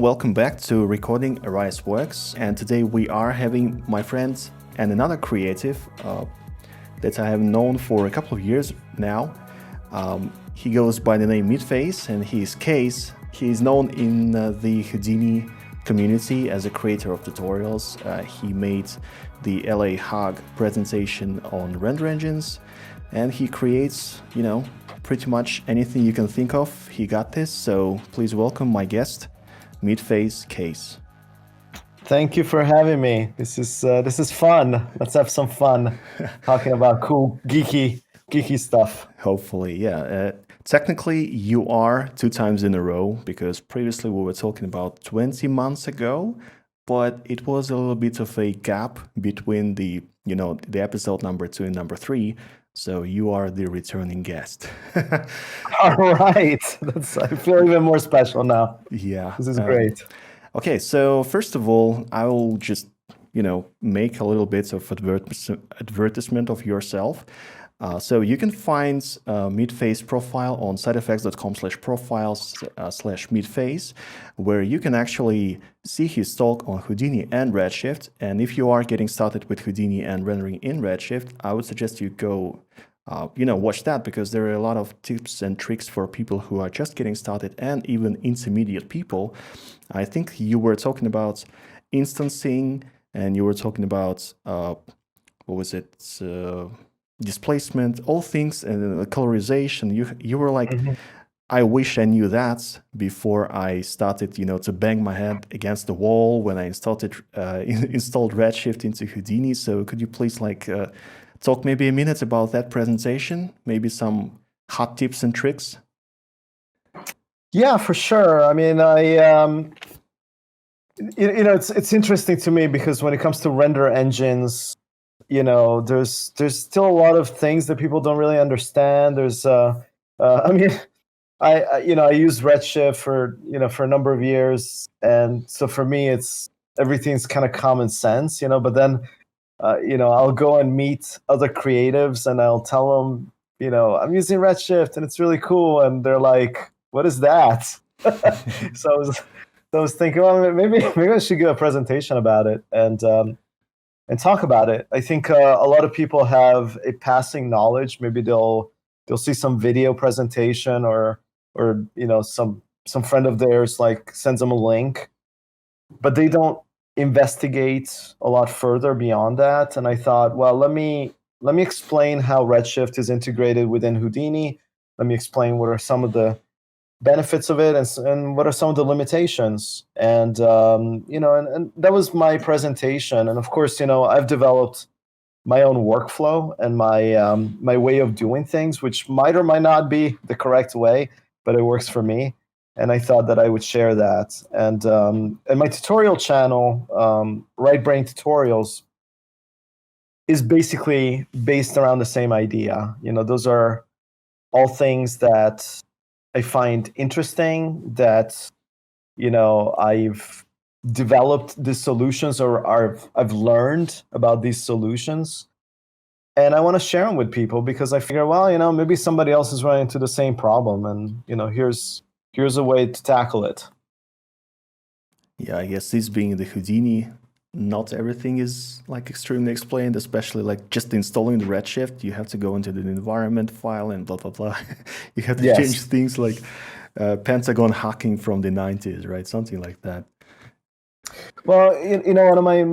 Welcome back to recording Arise.Works, and today we are having my friend and another creative that I have known for a couple of years now. He goes by the name Midphase, and he is Case. He is known in the Houdini community as a creator of tutorials. He made the LA Hug presentation on render engines, and he creates, pretty much anything you can think of. He got this, so please welcome my guest, Midphase Case. Thank you for having me. This is fun. Let's have some fun talking about cool, geeky stuff. Hopefully, yeah. Technically, you are 2 times in a row, because previously we were talking about 20 months ago, but it was a little bit of a gap between the episode number 2 and number 3. So you are the returning guest. All right. I feel even more special now. Yeah. This is great. Okay, so first of all, I will just, make a little bit of advertisement of yourself. So you can find Midphase profile on sideeffects.com/profiles/Midphase, where you can actually see his talk on Houdini and Redshift. And if you are getting started with Houdini and rendering in Redshift, I would suggest you go, watch that, because there are a lot of tips and tricks for people who are just getting started and even intermediate people. I think you were talking about instancing, and you were talking about, displacement, all things, and colorization. You were like, I wish I knew that before I started, to bang my head against the wall when I installed Redshift into Houdini. So could you please talk maybe a minute about that presentation, maybe some hot tips and tricks? Yeah, for sure. I mean, it's interesting to me because when it comes to render engines, there's still a lot of things that people don't really understand. There's, I use Redshift for a number of years, and so for me, everything's kind of common sense, But then, I'll go and meet other creatives, and I'll tell them, I'm using Redshift, and it's really cool, and they're like, "What is that?" So I was thinking, well, maybe I should give a presentation about it and talk about it. I think a lot of people have a passing knowledge. Maybe they'll see some video presentation or some friend of theirs sends them a link, but they don't investigate a lot further beyond that. And I thought, well, let me explain how Redshift is integrated within Houdini. Let me explain what are some of the benefits of it and what are some of the limitations. And and that was my presentation. And of course, I've developed my own workflow and my way of doing things, which might or might not be the correct way, but it works for me. And I thought that I would share that. And my tutorial channel, Right Brain Tutorials, is basically based around the same idea. Those are all things that I find interesting, that I've developed these solutions, or I've learned about these solutions, and I want to share them with people because I figure, well, maybe somebody else is running into the same problem, and here's a way to tackle it. Yeah, I guess this being the Houdini, not everything is extremely explained, especially just installing the Redshift. You have to go into the environment file and blah, blah, blah. You have to change things like Pentagon hacking from the 90s, right? Something like that. Well, one of my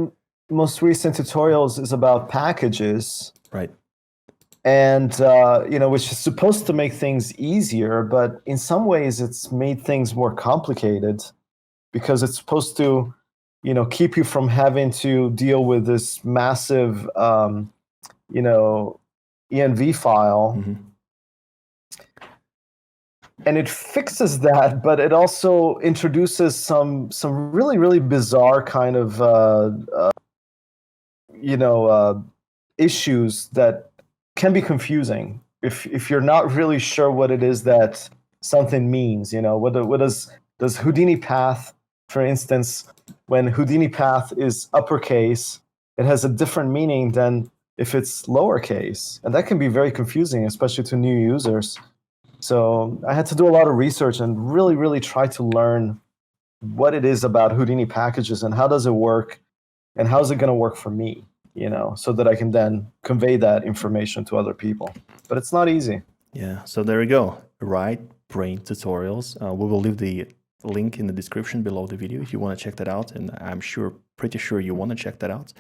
most recent tutorials is about packages. Right. And, which is supposed to make things easier, but in some ways it's made things more complicated because it's supposed to keep you from having to deal with this massive, env file. Mm-hmm. And it fixes that, but it also introduces some really, really bizarre kind of, issues that can be confusing if you're not really sure what it is that something means. What does Houdini path, for instance, when Houdini path is uppercase, it has a different meaning than if it's lowercase. And that can be very confusing, especially to new users. So I had to do a lot of research and really, really try to learn what it is about Houdini packages and how does it work and how's it going to work for me, so that I can then convey that information to other people. But it's not easy. Yeah, so there you go. Right brain tutorials. We will leave the link in the description below the video if you want to check that out, and I'm pretty sure you want to check that out.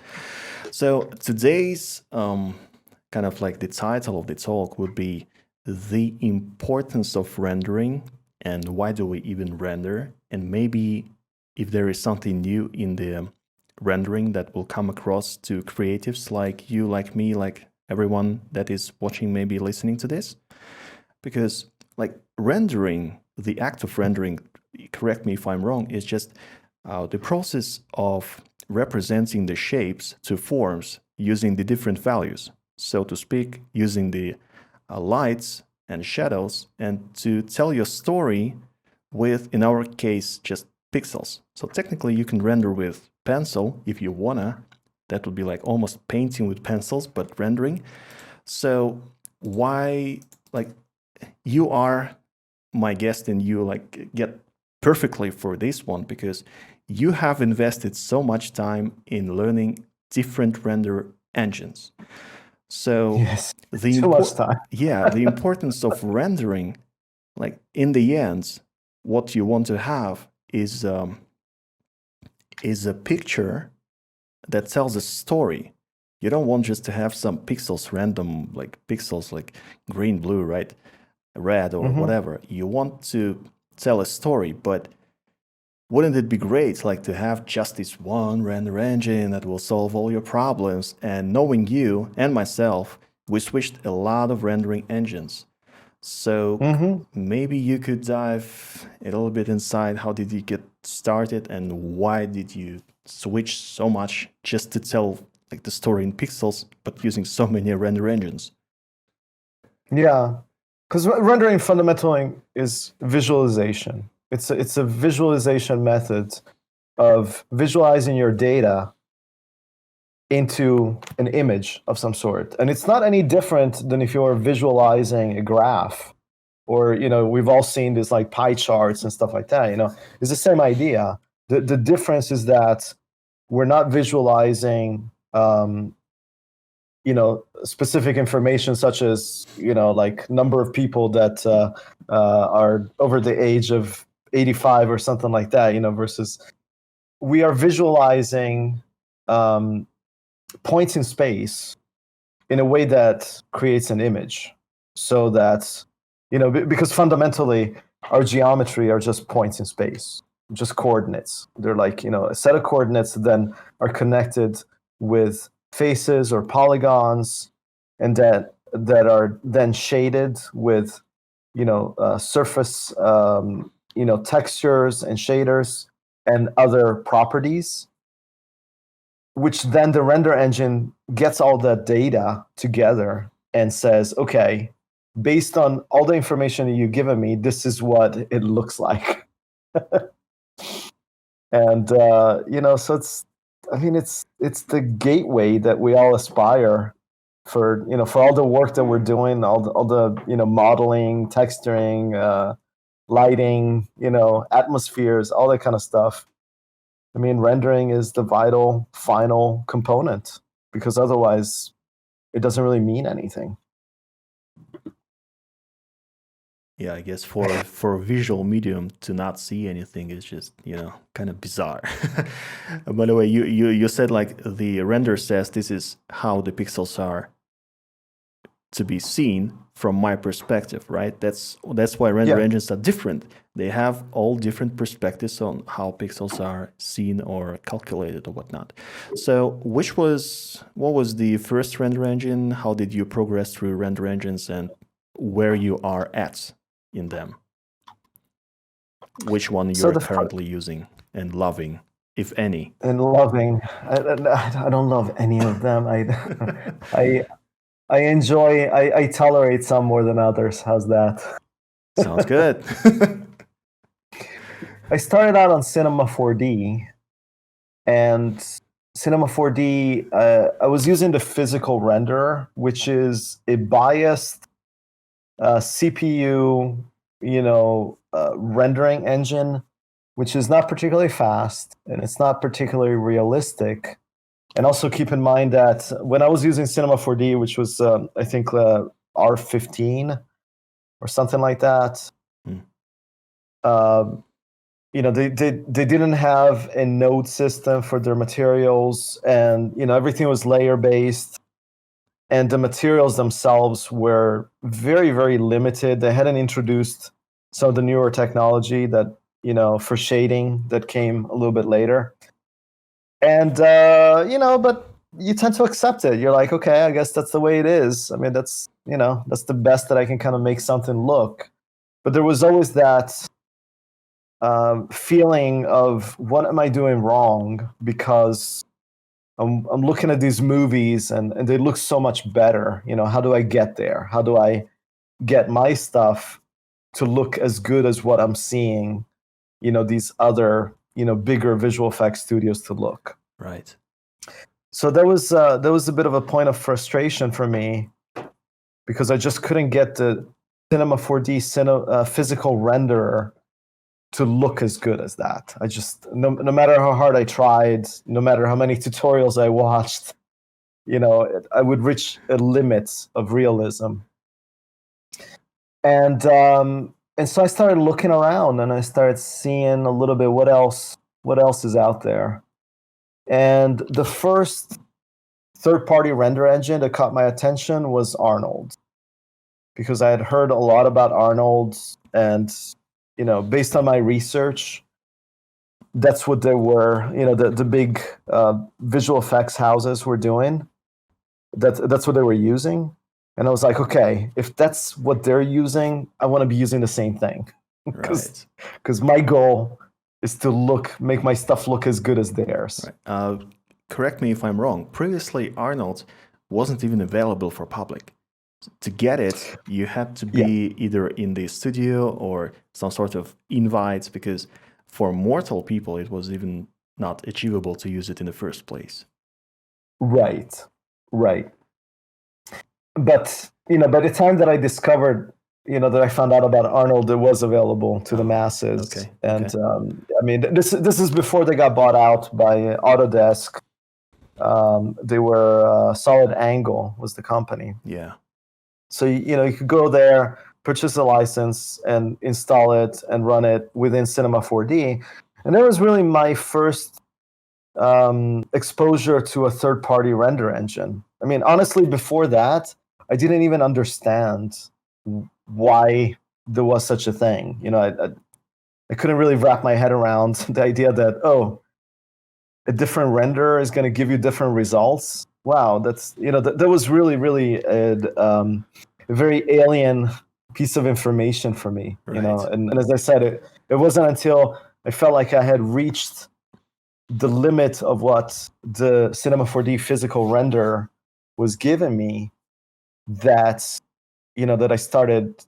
So today's kind of like the title of the talk would be the importance of rendering and why do we even render, and maybe if there is something new in the rendering that will come across to creatives like you, like me, like everyone that is watching, maybe listening to this. Because like rendering, the act of rendering, correct me if I'm wrong, is just the process of representing the shapes to forms using the different values, so to speak, using the lights and shadows, and to tell your story with, in our case, just pixels. So technically you can render with pencil if you wanna. That would be like almost painting with pencils, but rendering. So why, like, you are my guest and you like get perfectly for this one because you have invested so much time in learning different render engines. So yes, too much time. Yeah, the importance of rendering, like in the end, what you want to have is a picture that tells a story. You don't want just to have some pixels, random like pixels like green, blue, right? Red or whatever. You want to tell a story, but wouldn't it be great like to have just this one render engine that will solve all your problems? And knowing you and myself, we switched a lot of rendering engines. So maybe you could dive a little bit inside. How did you get started and why did you switch so much just to tell like the story in pixels, but using so many render engines? Yeah, because rendering fundamentally is visualization. It's a visualization method of visualizing your data into an image of some sort. And it's not any different than if you're visualizing a graph or, we've all seen this like pie charts and stuff like that, it's the same idea. The difference is that we're not visualizing, specific information such as, like number of people that are over the age of 85 or something like that, versus we are visualizing points in space in a way that creates an image, so that, because fundamentally our geometry are just points in space, just coordinates. They're like, a set of coordinates that then are connected with faces or polygons, and that are then shaded with, surface, textures and shaders and other properties, which then the render engine gets all that data together and says, okay, based on all the information that you've given me, this is what it looks like. And, so it's the gateway that we all aspire for, for all the work that we're doing, all the modeling, texturing, lighting, atmospheres, all that kind of stuff. I mean, rendering is the vital final component, because otherwise it doesn't really mean anything. Yeah, I guess for a visual medium to not see anything is just, kind of bizarre. By the way, you said like the render says this is how the pixels are to be seen from my perspective, right? That's why render engines are different. They have all different perspectives on how pixels are seen or calculated or whatnot. So what was the first render engine? How did you progress through render engines and where you are at in them? Which one you're currently using and loving, if any? And loving, I don't love any of them. I enjoy, I tolerate some more than others. How's that? Sounds good. I started out on Cinema 4D, and Cinema 4D, I was using the physical renderer, which is a biased CPU, rendering engine which is not particularly fast and it's not particularly realistic. And also keep in mind that when I was using Cinema 4D, which was I think R15 or something like that, they didn't have a node system for their materials, and everything was layer based, and the materials themselves were very, very limited. They hadn't introduced some of the newer technology that for shading that came a little bit later, and but you tend to accept it. You're like, okay, I guess that's the way it is. I mean, that's the best that I can kind of make something look. But there was always that feeling of, what am I doing wrong? Because I'm looking at these movies and they look so much better. How do I get there? How do I get my stuff to look as good as what I'm seeing, these other, bigger visual effects studios to look? Right. So there was a bit of a point of frustration for me, because I just couldn't get the Cinema 4D physical renderer to look as good as that. I just, no matter how hard I tried, no matter how many tutorials I watched, I would reach a limit of realism. And so I started looking around, and I started seeing a little bit what else is out there. And the first third-party render engine that caught my attention was Arnold, because I had heard a lot about Arnold, and based on my research, that's what they were. The big visual effects houses were doing. That's what they were using, and I was like, okay, if that's what they're using, I want to be using the same thing, because my goal is to make my stuff look as good as theirs. Right. Correct me if I'm wrong. Previously, Arnold wasn't even available for public. To get it, you had to be either in the studio or some sort of invite, because for mortal people, it was even not achievable to use it in the first place. Right. But, by the time that I discovered, that I found out about Arnold, it was available to the masses. Okay. And I mean, this is before they got bought out by Autodesk. They were Solid Angle was the company. Yeah. So you could go there, purchase a license, and install it and run it within Cinema 4D. And that was really my first exposure to a third-party render engine. I mean, honestly, before that, I didn't even understand why there was such a thing. I couldn't really wrap my head around the idea that, a different renderer is going to give you different results. Wow, that's that was really, really a very alien piece of information for me. Right. And as I said, it wasn't until I felt like I had reached the limit of what the Cinema 4D physical render was giving me that that I started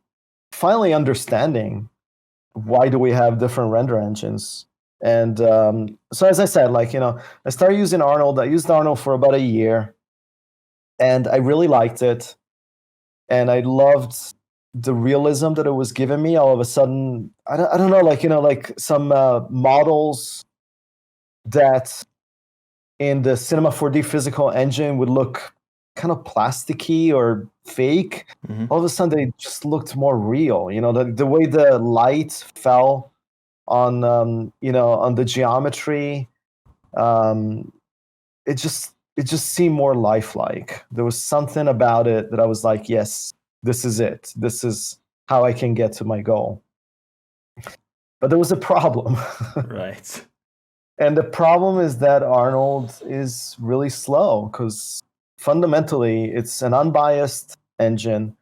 finally understanding, why do we have different render engines. And so as I said, I started using Arnold. I used Arnold for about a year, and I really liked it. And I loved the realism that it was giving me. All of a sudden, I don't know, some models that in the Cinema 4D physical engine would look kind of plasticky or fake. Mm-hmm. All of a sudden, they just looked more real. The way the light fell on on the geometry, it just seemed more lifelike. There was something about it that I was like, yes, this is it. This is how I can get to my goal. But there was a problem. Right. And the problem is that Arnold is really slow, because fundamentally it's an unbiased engine.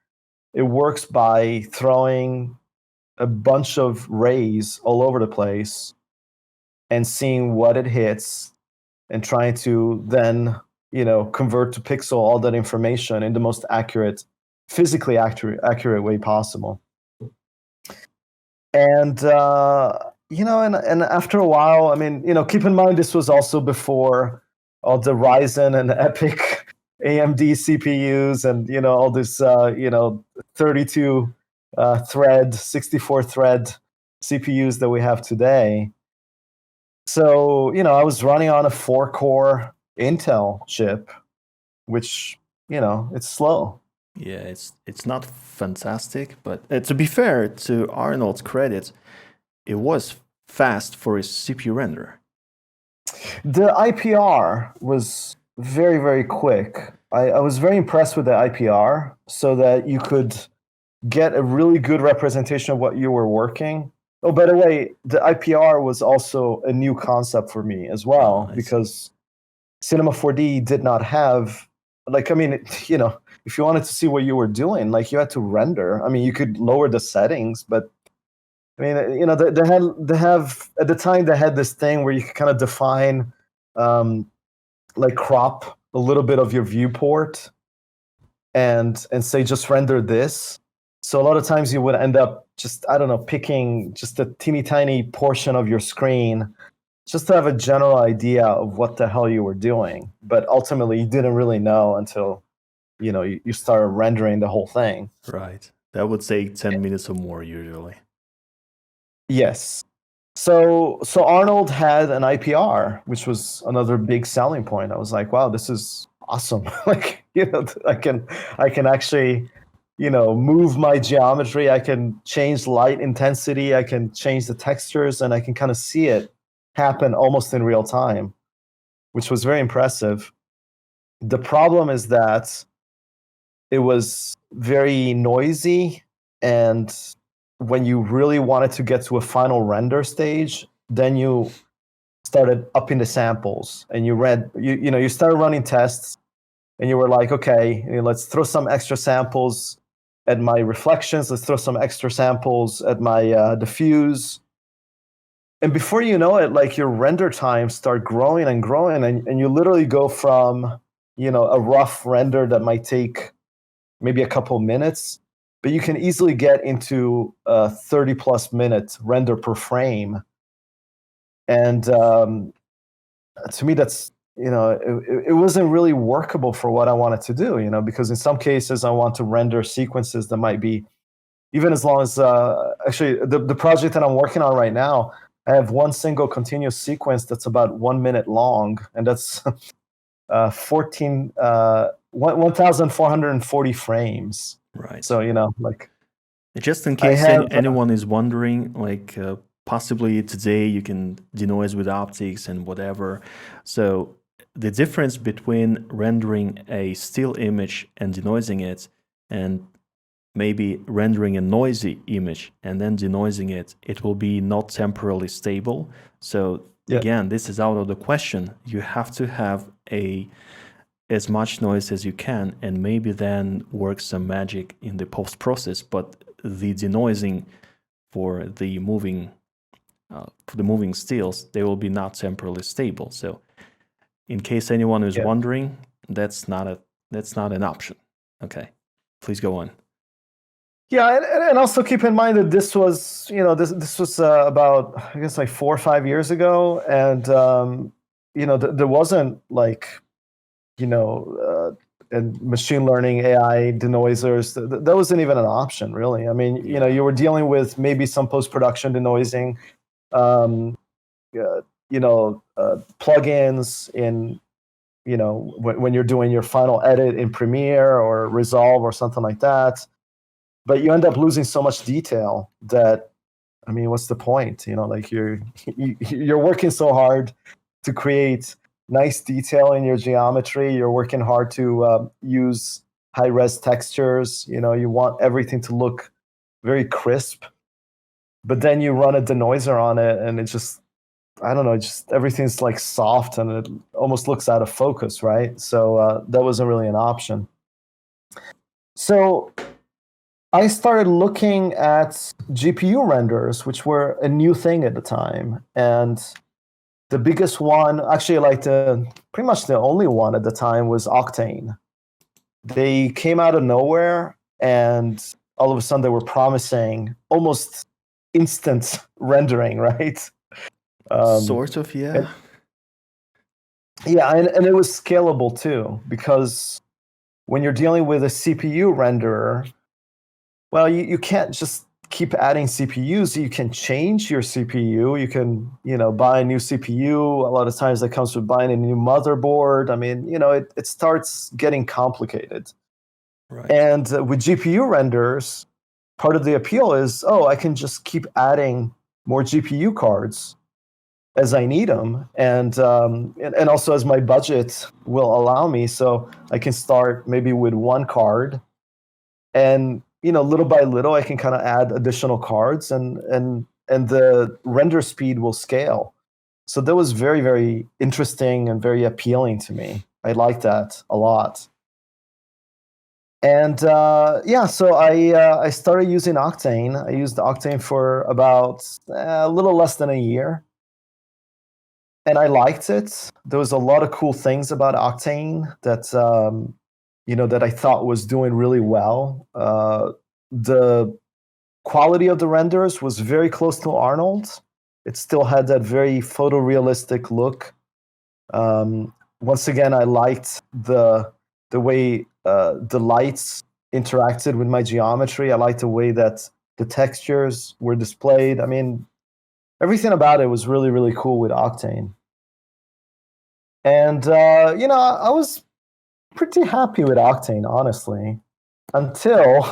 It works by throwing a bunch of rays all over the place and seeing what it hits, and trying to then convert to pixel all that information in the most physically accurate way possible. And and after a while, I mean, keep in mind, this was also before all the Ryzen and Epic AMD CPUs and all this 32 thread, 64 thread CPUs that we have today. So, I was running on a 4-core Intel chip, which, it's slow. Yeah, it's not fantastic, but to be fair to Arnold's credit, it was fast for his CPU render. The IPR was very, very quick. I was very impressed with the IPR, so that you could get a really good representation of what you were working. Oh, by the way, the IPR was also a new concept for me as well, because Cinema 4D did not have, if you wanted to see what you were doing, you had to render. I mean, you could lower the settings, but they have at the time they had this thing where you could kind of define, crop a little bit of your viewport, and say just render this. So a lot of times you would end up just, I don't know, picking just a teeny tiny portion of your screen just to have a general idea of what the hell you were doing. But ultimately, you didn't really know until, you started rendering the whole thing. Right. That would take 10 minutes or more usually. Yes. So Arnold had an IPR, which was another big selling point. I was like, wow, this is awesome. I can actually, move my geometry. I can change light intensity. I can change the textures, and I can kind of see it happen almost in real time, which was very impressive. The problem is that it was very noisy, and when you really wanted to get to a final render stage, then you started upping the samples, and you started running tests, and you were like, okay, let's throw some extra samples at my reflections. Let's throw some extra samples at my diffuse. And before you know it, your render times start growing and growing, and you literally go from, a rough render that might take maybe a couple minutes, but you can easily get into a 30+ minute render per frame. And to me, that's, it wasn't really workable for what I wanted to do, because in some cases I want to render sequences that might be even as long as, actually, the project that I'm working on right now, I have one single continuous sequence that's about 1 minute long, and that's 1,440 frames. Right. So, just in case anyone is wondering, possibly today you can denoise with optics and whatever. So the difference between rendering a still image and denoising it, and maybe rendering a noisy image and then denoising it, it will be not temporally stable. So again, this is out of the question. You have to have as much noise as you can, and maybe then work some magic in the post process. But the denoising for the moving stills, they will be not temporally stable. So in case anyone is wondering, that's not an option. Okay, please go on. Yeah, and also keep in mind that this was, this was about, I guess, 4 or 5 years ago, and there wasn't and machine learning, AI denoisers. That wasn't even an option, really. I mean, you were dealing with maybe some post-production denoising, plugins in, when you're doing your final edit in Premiere or Resolve or something like that. But you end up losing so much detail that, I mean, what's the point? You're working so hard to create nice detail in your geometry. You're working hard to use high-res textures. You want everything to look very crisp. But then you run a denoiser on it, and it just, I don't know, everything's soft, and it almost looks out of focus, right? So that wasn't really an option. So I started looking at GPU renders, which were a new thing at the time. And the biggest one, actually, pretty much the only one at the time, was Octane. They came out of nowhere, and all of a sudden they were promising almost instant rendering, right? Sort of, yeah. And it was scalable too, because when you're dealing with a CPU renderer, well, you can't just keep adding CPUs. You can change your CPU. You can, buy a new CPU. A lot of times that comes with buying a new motherboard. I mean, it starts getting complicated. Right. And with GPU renders, part of the appeal is, I can just keep adding more GPU cards as I need them, and also as my budget will allow me. So I can start maybe with one card, and little by little, I can kind of add additional cards, and the render speed will scale. So that was very, very interesting and very appealing to me. I like that a lot. And so I started using Octane. I used Octane for about a little less than a year, and I liked it. There was a lot of cool things about Octane that that I thought was doing really well. The quality of the renders was very close to Arnold. It still had that very photorealistic look. Once again, I liked the way the lights interacted with my geometry. I liked the way that the textures were displayed. I mean, everything about it was really, really cool with Octane. And I was pretty happy with Octane, honestly, until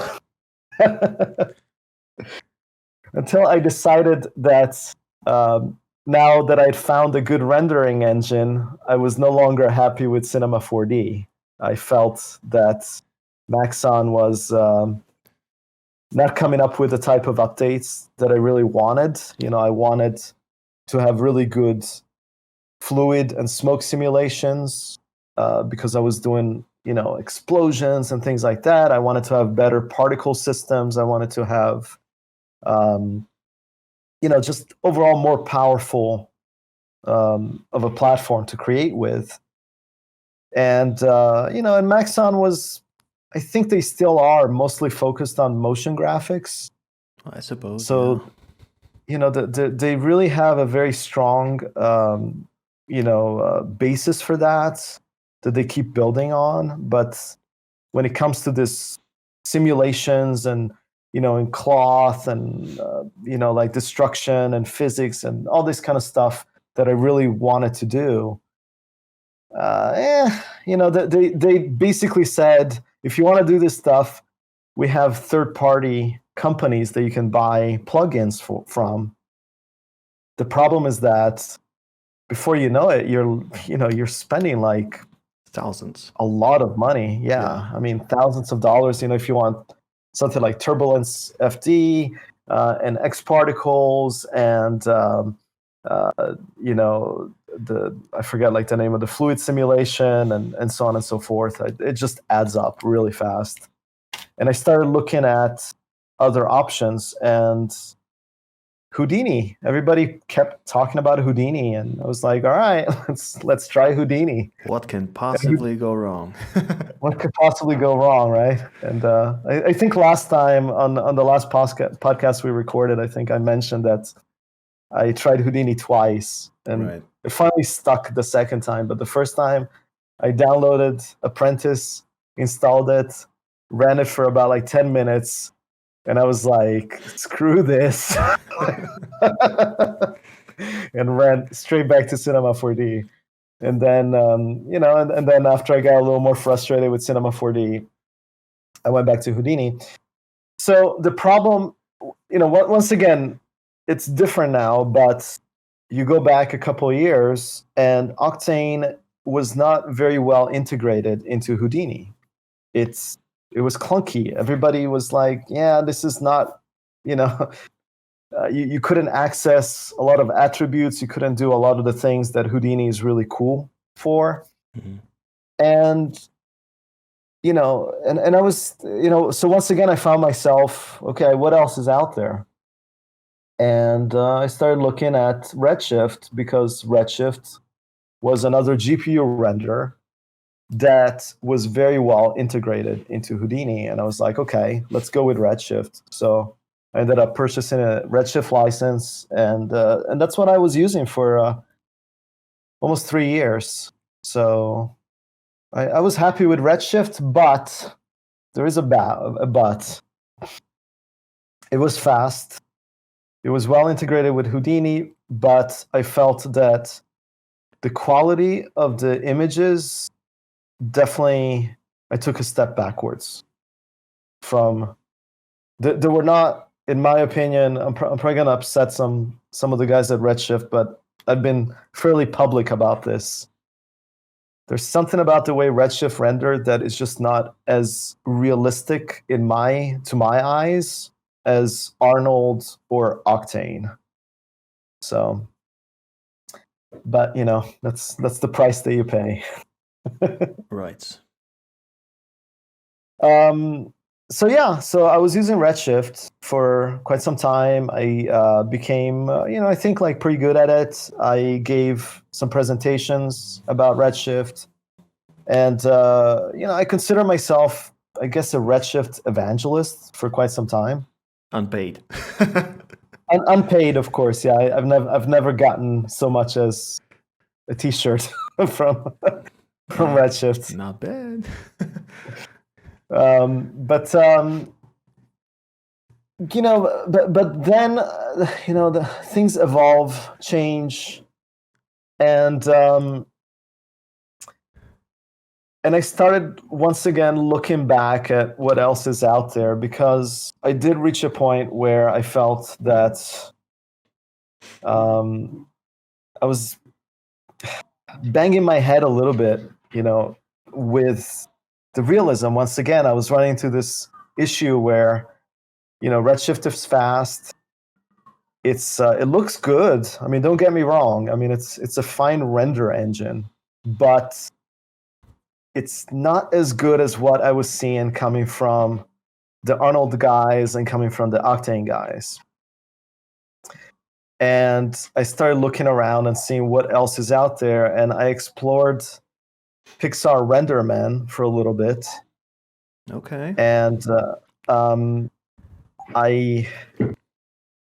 until I decided that now that I'd found a good rendering engine, I was no longer happy with Cinema 4D. I felt that Maxon was not coming up with the type of updates that I really wanted. I wanted to have really good fluid and smoke simulations because I was doing, explosions and things like that. I wanted to have better particle systems. I wanted to have, just overall more powerful of a platform to create with. And, and Maxon was, I think they still are mostly focused on motion graphics. I suppose. So, they really have a very strong, basis for that they keep building on. But when it comes to this simulations and, in cloth and, like destruction and physics and all this kind of stuff that I really wanted to do, they basically said, if you want to do this stuff, we have third-party companies that you can buy plugins from. The problem is that before you know it, you're spending like thousands, a lot of money. Yeah. I mean, thousands of dollars. If you want something like Turbulence FD and X particles and I forget like the name of the fluid simulation and so on and so forth. It just adds up really fast. And I started looking at other options, and Houdini. Everybody kept talking about Houdini, and I was like, all right, let's try Houdini. What can possibly go wrong? What could possibly go wrong, right? And I think last time on the last podcast we recorded, I think I mentioned that I tried Houdini twice, and it finally stuck the second time. But the first time, I downloaded Apprentice, installed it, ran it for about like 10 minutes, and I was like, screw this. And ran straight back to Cinema 4D. And then, and then after I got a little more frustrated with Cinema 4D, I went back to Houdini. So the problem, once again, it's different now, but you go back a couple of years, and Octane was not very well integrated into Houdini. It was clunky. Everybody was like, yeah, this is not, you couldn't access a lot of attributes. You couldn't do a lot of the things that Houdini is really cool for. Mm-hmm. And, and I was, so once again, I found myself, okay, what else is out there? And I started looking at Redshift, because Redshift was another GPU renderer that was very well integrated into Houdini. And I was like, okay, let's go with Redshift. So I ended up purchasing a Redshift license, and that's what I was using for almost 3 years. So I was happy with Redshift, but there is a but. it was fast. It was well integrated with Houdini, but I felt that the quality of the images definitely, I took a step backwards from. They were not, in my opinion. I'm probably gonna upset some of the guys at Redshift, but I've been fairly public about this. There's something about the way Redshift rendered that is just not as realistic to my eyes as Arnold or Octane. So, but that's the price that you pay. Right. So I was using Redshift for quite some time. I became, I think like pretty good at it. I gave some presentations about Redshift, and I consider myself, I guess, a Redshift evangelist for quite some time. Unpaid. Unpaid, of course. Yeah, I've never gotten so much as a T-shirt from Redshift. Not bad. But then the things evolve, change, and I started once again looking back at what else is out there, because I did reach a point where I felt that I was banging my head a little bit, with the realism. Once again, I was running into this issue where, Redshift is fast. It looks good. I mean, don't get me wrong. I mean, it's a fine render engine, but it's not as good as what I was seeing coming from the Arnold guys and coming from the Octane guys. And I started looking around and seeing what else is out there, and I explored Pixar Renderman for a little bit. Okay. And I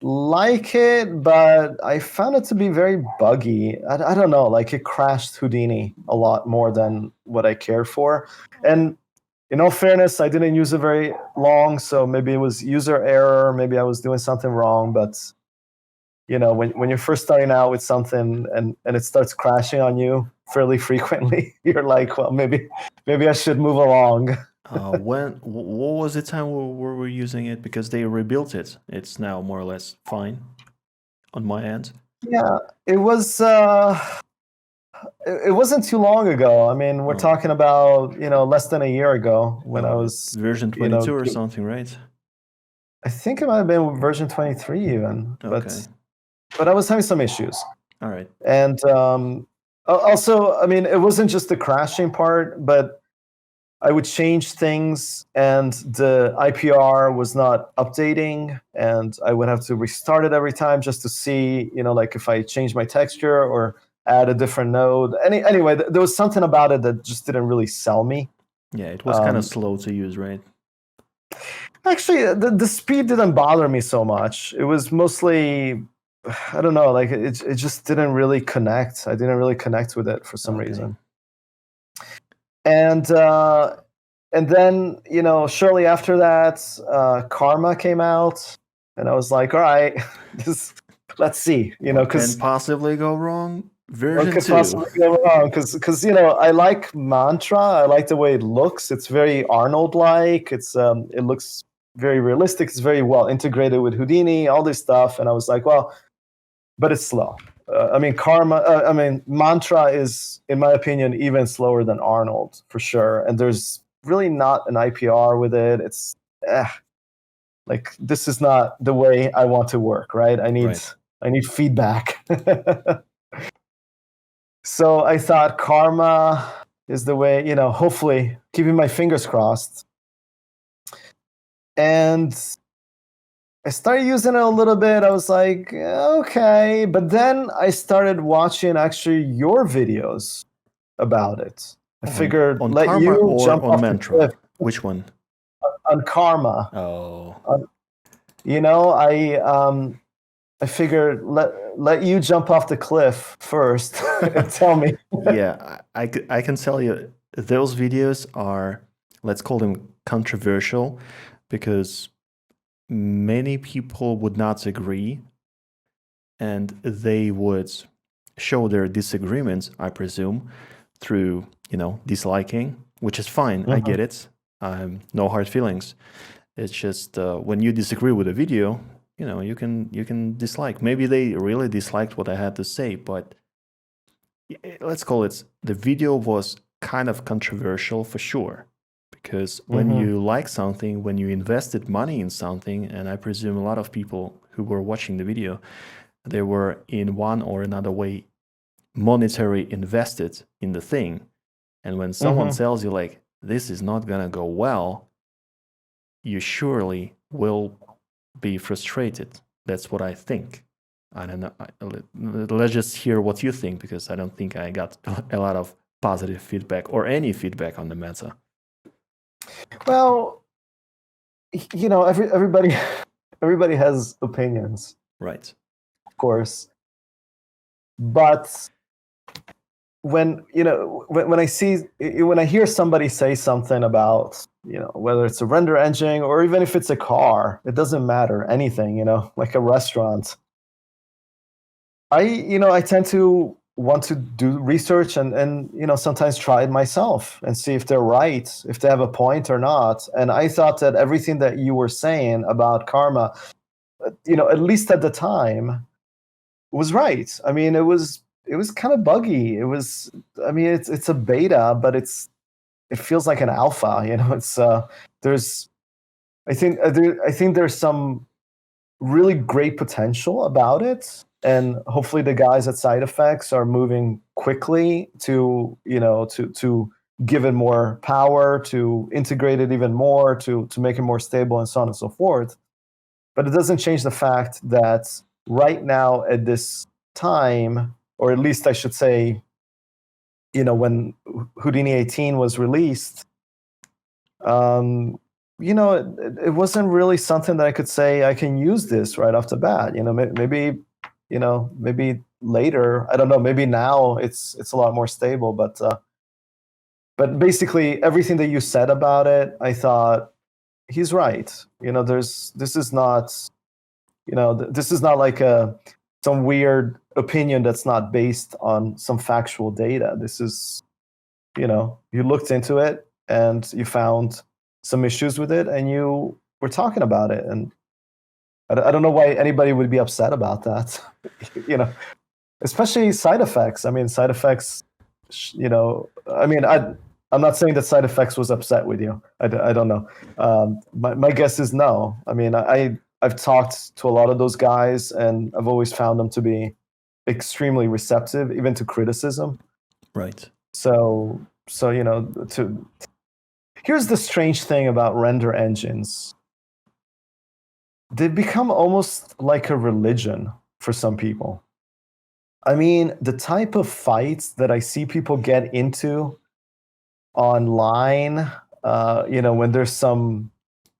like it, but I found it to be very buggy. I don't know, like it crashed Houdini a lot more than what I cared for. And in all fairness, I didn't use it very long, so maybe it was user error, maybe I was doing something wrong. But when you're first starting out with something and it starts crashing on you fairly frequently, you're like, well, maybe I should move along. What was the time where we're using it? Because they rebuilt it. It's now more or less fine on my end. Yeah, it was. It wasn't too long ago. I mean, we're talking about less than a year ago when I was version 22 or something, right? I think it might have been version 23 even. Okay. But I was having some issues. All right. And also, I mean, it wasn't just the crashing part, but I would change things and the IPR was not updating, and I would have to restart it every time just to see, like if I change my texture or add a different node. Anyway, there was something about it that just didn't really sell me. Yeah, it was kind of slow to use, right? Actually, the speed didn't bother me so much. It was mostly, I don't know, like it just didn't really connect. I didn't really connect with it for some reason. And then shortly after that, Karma came out, and I was like, all right, let's see, because can possibly go wrong. Version 2. Could possibly go wrong because I like Mantra. I like the way it looks. It's very Arnold-like. It looks very realistic. It's very well integrated with Houdini, all this stuff. And I was like, well, but it's slow. Mantra is, in my opinion, even slower than Arnold for sure. And there's really not an IPR with it. It's like, this is not the way I want to work, right? I need feedback. So I thought Karma is the way, hopefully keeping my fingers crossed. And I started using it a little bit. I was like, okay. But then I started watching actually your videos about it. I figured on let Karma you or jump on off Mantra. the cliff. Which one? On Karma. Oh. I figured let you jump off the cliff first and tell me. Yeah, I can tell you those videos are, let's call them controversial, because many people would not agree, and they would show their disagreements, I presume, through, disliking, which is fine. I get it. No hard feelings. It's just when you disagree with a video, you can dislike. Maybe they really disliked what I had to say, but let's call it, the video was kind of controversial for sure. Because when you like something, when you invested money in something, and I presume a lot of people who were watching the video, they were in one or another way monetary invested in the thing. And when someone tells you like, this is not gonna go well, you surely will be frustrated. That's what I think. I don't know. Let's just hear what you think, because I don't think I got a lot of positive feedback or any feedback on the matter. Well, everybody has opinions, right? Of course, but when I hear somebody say something about whether it's a render engine or even if it's a car, it doesn't matter, anything, like a restaurant. I tend to want to do research and sometimes try it myself and see if they're right, if they have a point or not. And I thought that everything that you were saying about Karma, at least at the time, was right. I mean, it was kind of buggy. It's a beta, but it feels like an alpha. It's I think there's some really great potential about it. And hopefully the guys at Side Effects are moving quickly to give it more power, to integrate it even more, to make it more stable, and so on and so forth. But it doesn't change the fact that right now at this time, or at least I should say, when Houdini 18 was released, it wasn't really something that I could say I can use this right off the bat. Maybe later, I don't know, maybe now it's a lot more stable, but basically everything that you said about it, I thought he's right. This is not like some weird opinion that's not based on some factual data. This is, you looked into it and you found some issues with it and you were talking about it. And I don't know why anybody would be upset about that, especially Side Effects. I mean, Side Effects, I'm not saying that Side Effects was upset with you. I don't know. My guess is no. I mean, I've talked to a lot of those guys and I've always found them to be extremely receptive, even to criticism. Right. So here's the strange thing about render engines. They've become almost like a religion for some people. I mean, the type of fights that I see people get into online, when there's some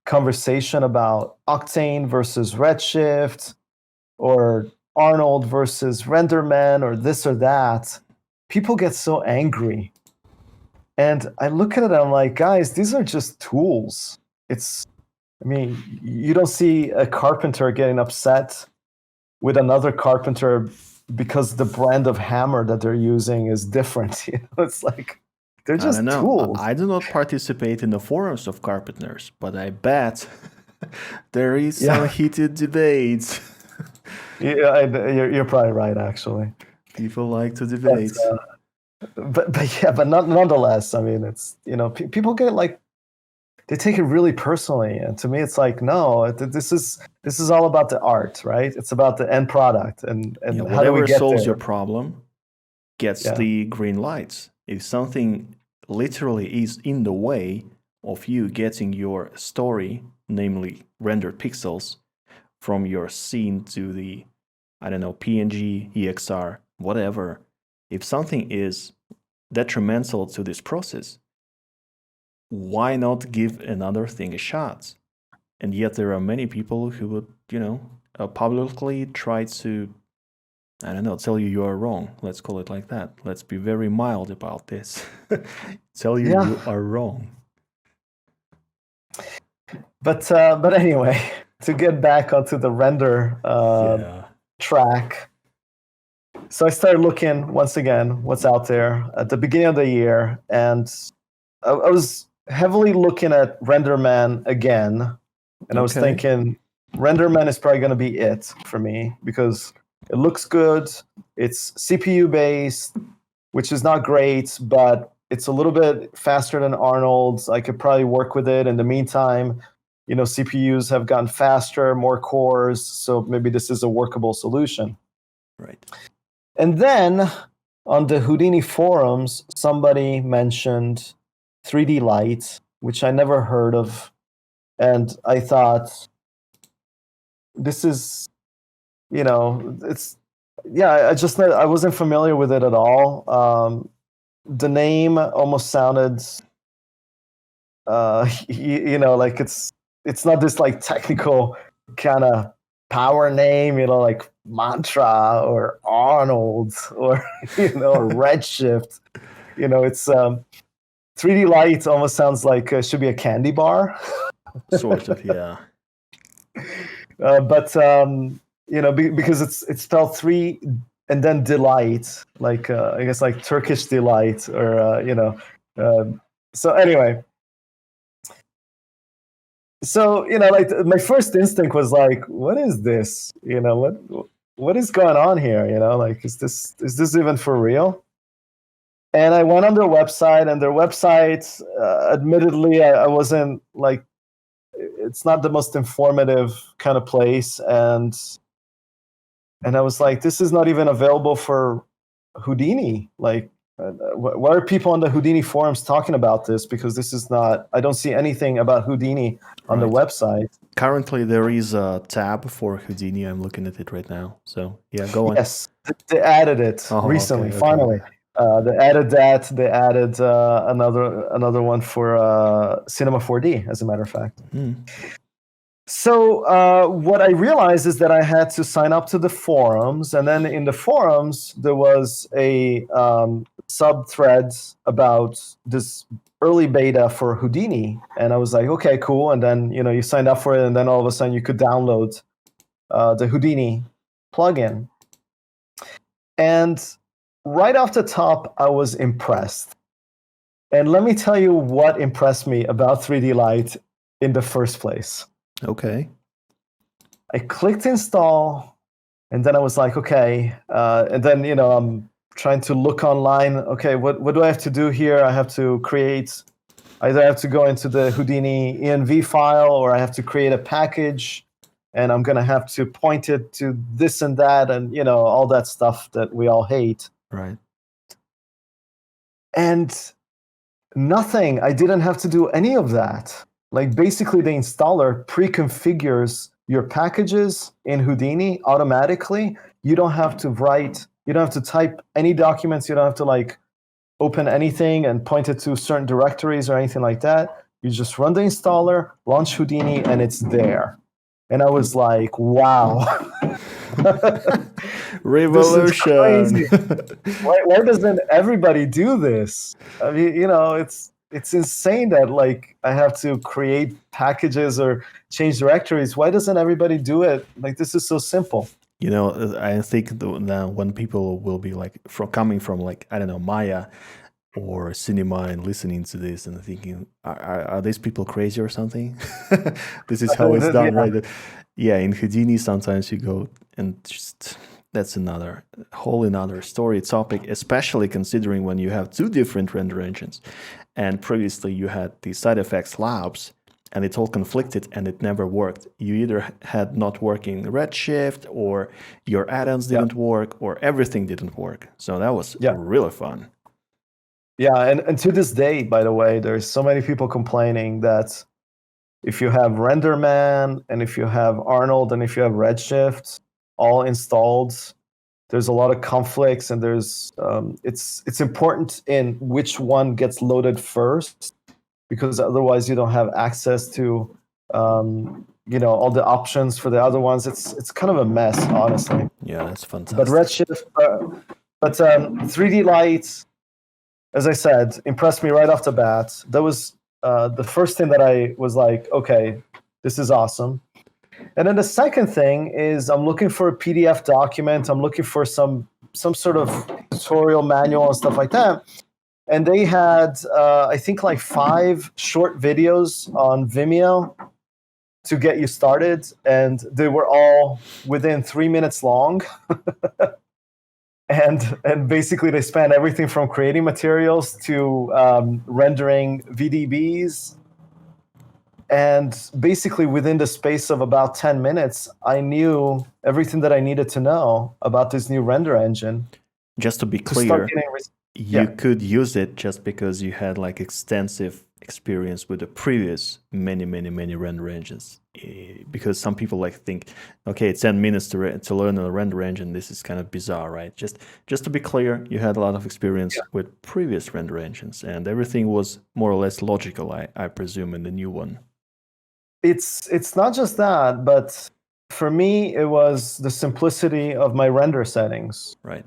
conversation about Octane versus Redshift, or Arnold versus Renderman, or this or that, people get so angry. And I look at it and I'm like, guys, these are just tools. You don't see a carpenter getting upset with another carpenter because the brand of hammer that they're using is different. It's like, they're just tools. I do not participate in the forums of carpenters, but I bet there is some heated debates. Yeah, you're probably right, actually. People like to debate. But nonetheless, I mean, it's, people get like, they take it really personally, and to me, it's like, no, this is all about the art, right? It's about the end product, and how do we get solves there? your problem gets the green lights. If something literally is in the way of you getting your story, namely rendered pixels, from your scene to the, I don't know, PNG, EXR, whatever, if something is detrimental to this process, why not give another thing a shot? And yet there are many people who would, publicly try to, I don't know, tell you are wrong. Let's call it like that. Let's be very mild about this. Tell you you are wrong. But anyway, to get back onto the render track. So I started looking once again what's out there at the beginning of the year, and I was heavily looking at Renderman again, and I was thinking Renderman is probably going to be it for me because it looks good. It's CPU based, which is not great, but it's a little bit faster than Arnold's. I could probably work with it. In the meantime, CPUs have gotten faster, more cores, so maybe this is a workable solution. Right. And then on the Houdini forums, somebody mentioned 3D Light, which I never heard of. And I thought, this is, it's, I wasn't familiar with it at all. The name almost sounded, like it's not this like technical kind of power name, like Mantra or Arnold or, Redshift. It's 3D Light almost sounds like it should be a candy bar. Sort of, yeah. But because it's spelled 3 and then delight, like I guess like Turkish delight, or so anyway. So like my first instinct was like, what is this? What is going on here? Like is this even for real? And I went on their website, and their website, admittedly, I wasn't like, it's not the most informative kind of place, and I was like, this is not even available for Houdini. Like, why are people on the Houdini forums talking about this? Because this is not, I don't see anything about Houdini on the website. Currently, there is a tab for Houdini. I'm looking at it right now. So, yeah, go on. Yes, they added it recently, finally. They added that. They added another one for Cinema 4D, as a matter of fact. So what I realized is that I had to sign up to the forums, and then in the forums there was a sub-thread about this early beta for Houdini, and I was like, okay, cool. And then you signed up for it, and then all of a sudden you could download the Houdini plugin, and right off the top, I was impressed. And let me tell you what impressed me about 3D Light in the first place. Okay. I clicked install, and then I was like, okay. And then, I'm trying to look online. Okay, what do I have to do here? I have to create, either I have to go into the Houdini env file, or I have to create a package, and I'm going to have to point it to this and that, and, all that stuff that we all hate. Right. And nothing. I didn't have to do any of that. Like basically the installer pre-configures your packages in Houdini automatically. You don't have to write, you don't have to type any documents, you don't have to like open anything and point it to certain directories or anything like that. You just run the installer, launch Houdini, and it's there. And I was like, wow. Revolution. Why doesn't everybody do this? I mean, it's insane that like I have to create packages or change directories. Why doesn't everybody do it? Like, this is so simple. I think that when people will be like coming from like, I don't know, Maya or Cinema and listening to this and thinking, are these people crazy or something? This is how it's done, right? Yeah, in Houdini sometimes you go and just, that's another story topic, especially considering when you have two different render engines. And previously you had the side effects labs, and it all conflicted and it never worked. You either had not working Redshift, or your add-ons didn't work, or everything didn't work. So that was really fun. Yeah, and to this day, by the way, there's so many people complaining that if you have Renderman, and if you have Arnold, and if you have Redshift all installed, there's a lot of conflicts, and there's it's important in which one gets loaded first, because otherwise you don't have access to all the options for the other ones. It's kind of a mess, honestly. Yeah, that's fantastic. But Redshift, 3D Light, as I said, impressed me right off the bat. That was the first thing that I was like, okay, this is awesome. And then the second thing is I'm looking for a PDF document. I'm looking for some sort of tutorial manual and stuff like that. And they had, I think, like 5 short videos on Vimeo to get you started. And they were all within 3 minutes long. And basically they span everything from creating materials to rendering VDBs. And basically within the space of about 10 minutes, I knew everything that I needed to know about this new render engine. Just to be clear, you could use it just because you had like extensive experience with the previous many render engines. Because some people like think, okay, 10 minutes to learn a render engine. This is kind of bizarre, right? Just to be clear, you had a lot of experience with previous render engines, and everything was more or less logical, I presume, in the new one. It's not just that, but for me, it was the simplicity of my render settings. Right.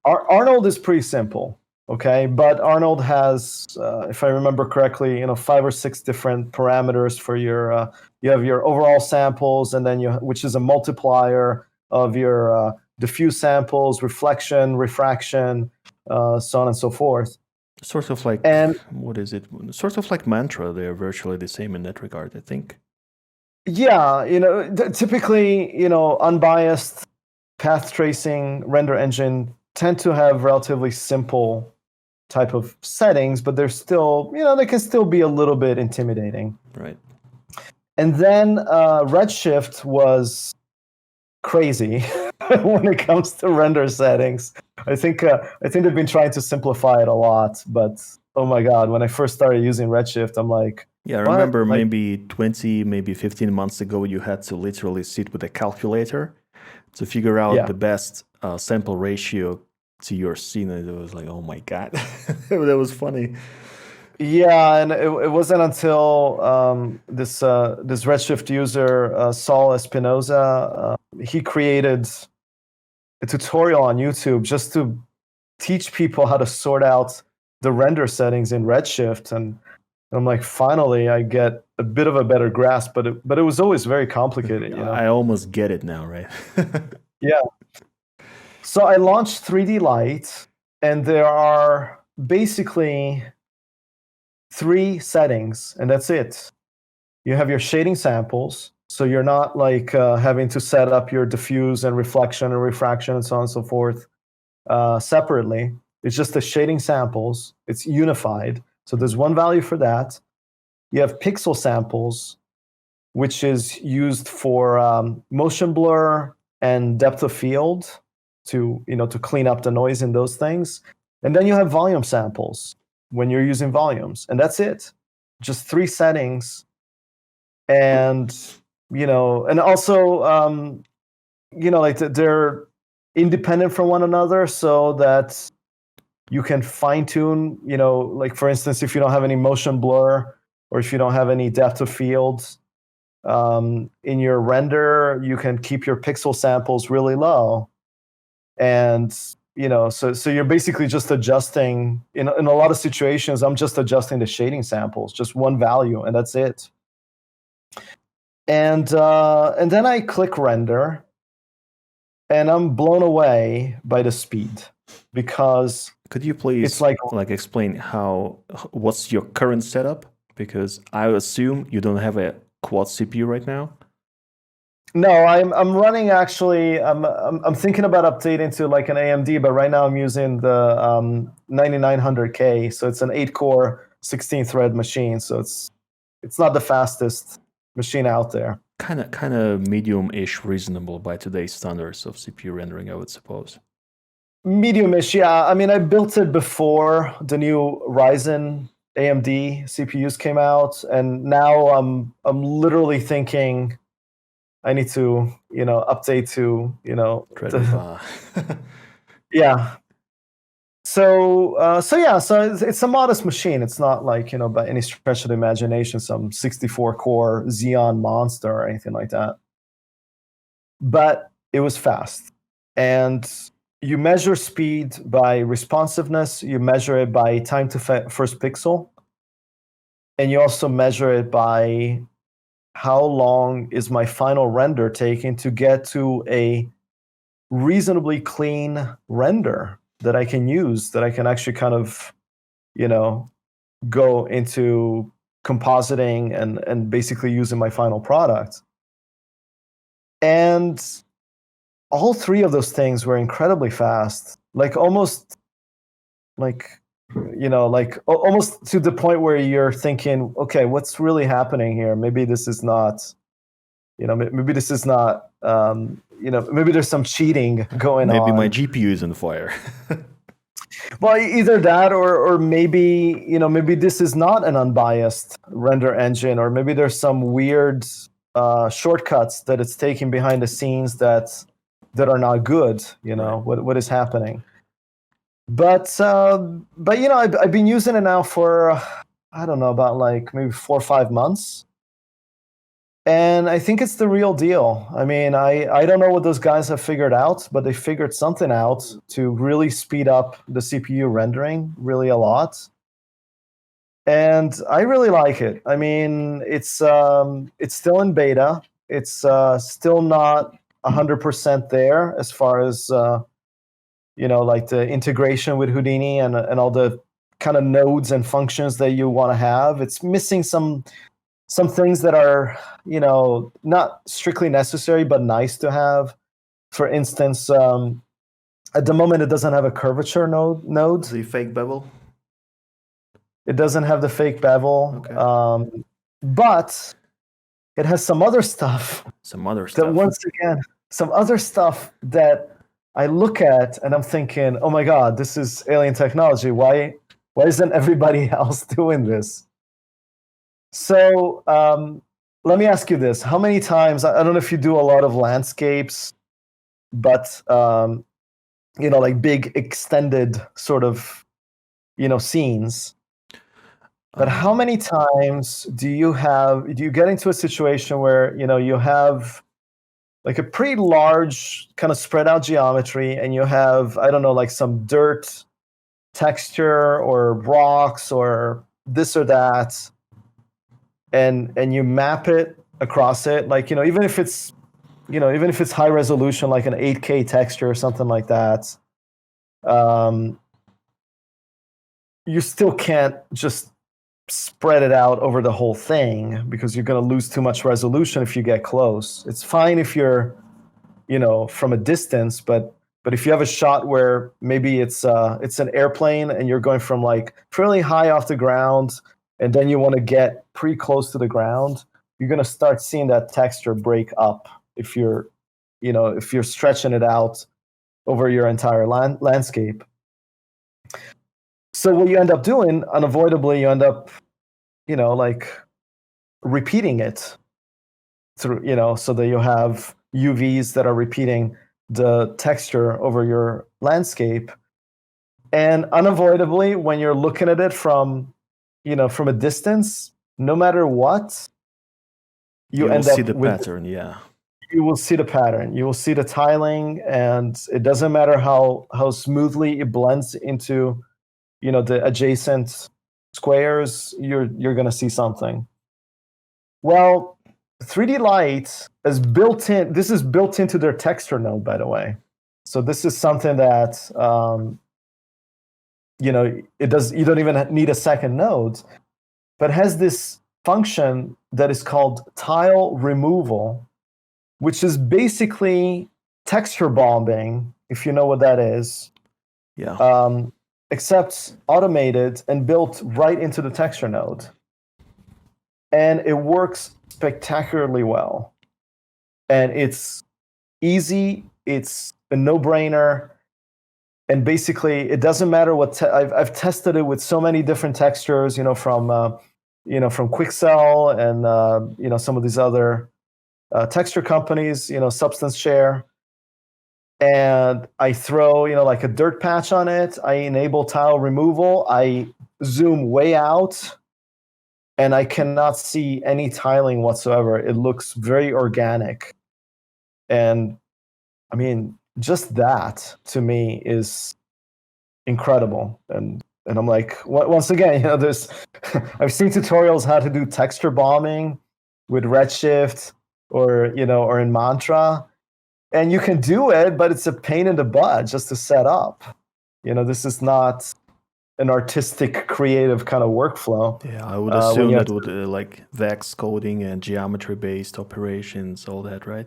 Arnold is pretty simple, okay? But Arnold has, if I remember correctly, 5 or 6 different parameters for your. You have your overall samples, and then which is a multiplier of your diffuse samples, reflection, refraction, so on and so forth. Sort of like, what is it? Sort of like Mantra. They are virtually the same in that regard, I think. Yeah, typically, unbiased path tracing render engine tend to have relatively simple type of settings, but they're still, they can still be a little bit intimidating. Right. And then Redshift was crazy when it comes to render settings. I think they've been trying to simplify it a lot, but oh my God, when I first started using Redshift, I'm like, yeah, I remember maybe 20, maybe 15 months ago, you had to literally sit with a calculator to figure out the best sample ratio to your scene. And it was like, oh my God, that was funny. Yeah, and it wasn't until this Redshift user, Saul Espinoza, he created a tutorial on YouTube just to teach people how to sort out the render settings in Redshift. And I'm like, finally, I get a bit of a better grasp, but it was always very complicated. I almost get it now, right? Yeah. So I launched 3D Light, and there are basically 3 settings, and that's it. You have your shading samples, so you're not like having to set up your diffuse and reflection and refraction and so on and so forth separately. It's just the shading samples. It's unified. So there's one value for that. You have pixel samples, which is used for motion blur and depth of field to clean up the noise in those things. And then you have volume samples when you're using volumes, and that's it. Just 3 settings. And and also like they're independent from one another, so that you can fine tune, like for instance, if you don't have any motion blur or if you don't have any depth of field in your render, you can keep your pixel samples really low. And so you're basically just adjusting in a lot of situations. I'm just adjusting the shading samples, just one value, and that's it. And then I click render, and I'm blown away by the speed, because could you please it's like explain what's your current setup? Because I assume you don't have a quad CPU right now. No, I'm running actually. I'm thinking about updating to like an AMD, but right now I'm using the 9900K. So it's an 8-core, 16-thread machine. So it's not the fastest machine out there. Kind of medium-ish reasonable by today's standards of CPU rendering, I would suppose. Medium-ish, yeah. I mean, I built it before the new Ryzen AMD CPUs came out, and now I'm literally thinking I need to, update to, yeah. So it's a modest machine. It's not like, by any stretch of the imagination, some 64-core Xeon monster or anything like that. But it was fast. And you measure speed by responsiveness. You measure it by time to first pixel. And you also measure it by how long is my final render taking to get to a reasonably clean render that I can use, that I can actually kind of, go into compositing and basically using my final product. And all three of those things were incredibly fast, almost to the point where you're thinking, okay, what's really happening here? Maybe this is not, maybe this is not, maybe there's some cheating going on. Maybe my GPU is on fire. Well, either that, or maybe, maybe this is not an unbiased render engine, or maybe there's some weird shortcuts that it's taking behind the scenes that are not good. What is happening? But I've been using it now for I don't know, about maybe 4 or 5 months, and I think it's the real deal. I mean, I don't know what those guys have figured out, but they figured something out to really speed up the CPU rendering really a lot, and I really like it. I mean, it's still in beta. It's still not 100% there as far as the integration with Houdini and all the kind of nodes and functions that you want to have. It's missing some things that are, not strictly necessary, but nice to have. For instance, at the moment, it doesn't have a curvature node. The fake bevel? It doesn't have the fake bevel. Okay. But it has some other stuff. That, once again, some other stuff that I look at and I'm thinking, oh my God, this is alien technology. Why isn't everybody else doing this? So let me ask you this. How many times, I don't know if you do a lot of landscapes, but big extended sort of, scenes. But how many times do you get into a situation where, you have a pretty large kind of spread out geometry, and you have, I don't know, some dirt texture or rocks or this or that, and you map it across it, even if it's high resolution, like an 8K texture or something like that, you still can't just spread it out over the whole thing, because you're going to lose too much resolution if you get close. It's fine if you're, from a distance, but if you have a shot where maybe it's an airplane and you're going from fairly high off the ground, and then you want to get pretty close to the ground, you're going to start seeing that texture break up if you're stretching it out over your entire landscape. So what you end up doing, unavoidably, you end up, repeating it through, so that you have UVs that are repeating the texture over your landscape. And unavoidably, when you're looking at it from a distance, no matter what, you end up see the with pattern, yeah. You will see the pattern. You will see the tiling, and it doesn't matter how smoothly it blends into the adjacent squares, you're going to see something. Well, 3D Light is built in. This is built into their texture node, by the way. So this is something that it does. You don't even need a second node, but has this function that is called tile removal, which is basically texture bombing, if you know what that is. Yeah. Except automated and built right into the texture node. And it works spectacularly well. And it's easy, it's a no-brainer, and basically it doesn't matter what I've tested it with so many different textures, from Quixel and some of these other texture companies, Substance Share. And I throw, a dirt patch on it. I enable tile removal. I zoom way out, and I cannot see any tiling whatsoever. It looks very organic. And I mean, just that to me is incredible. And I'm like, once again, there's I've seen tutorials how to do texture bombing, with Redshift or or in Mantra, and you can do it, but it's a pain in the butt just to set up. This is not an artistic, creative kind of workflow. Yeah, I would assume you that have would like VEX coding and geometry-based operations, all that, right?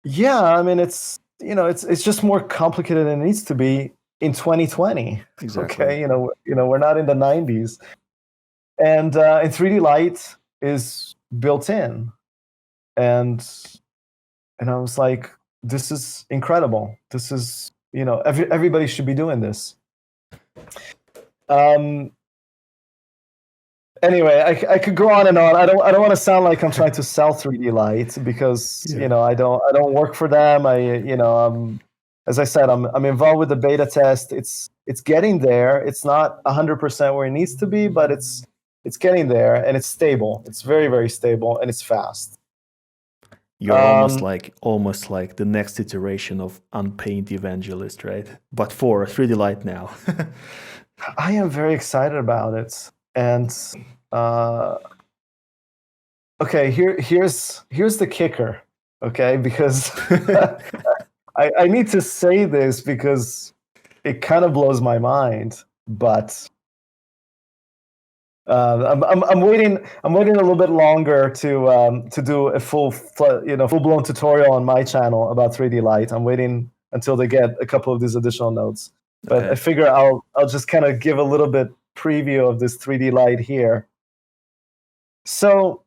Yeah, I mean it's just more complicated than it needs to be in 2020. Exactly. Okay, we're not in the 90s, and 3D Light is built in, and I was like, this is incredible. This is everybody should be doing this. Anyway, I could go on and on. I don't want to sound like I'm trying to sell 3D Light because Yeah. I don't work for them. As I said, I'm involved with the beta test. It's getting there. It's not 100% where it needs to be, but it's getting there, and it's stable. It's very, very stable, and it's fast. You're almost like the next iteration of Unpaint Evangelist, right? But for 3D Light now. I am very excited about it. And okay, here's the kicker. Okay, because I need to say this because it kind of blows my mind, but I'm waiting a little bit longer to do a full blown tutorial on my channel about 3D Light. I'm waiting until they get a couple of these additional nodes, but Okay. I figure I'll just kind of give a little bit preview of this 3D Light here. So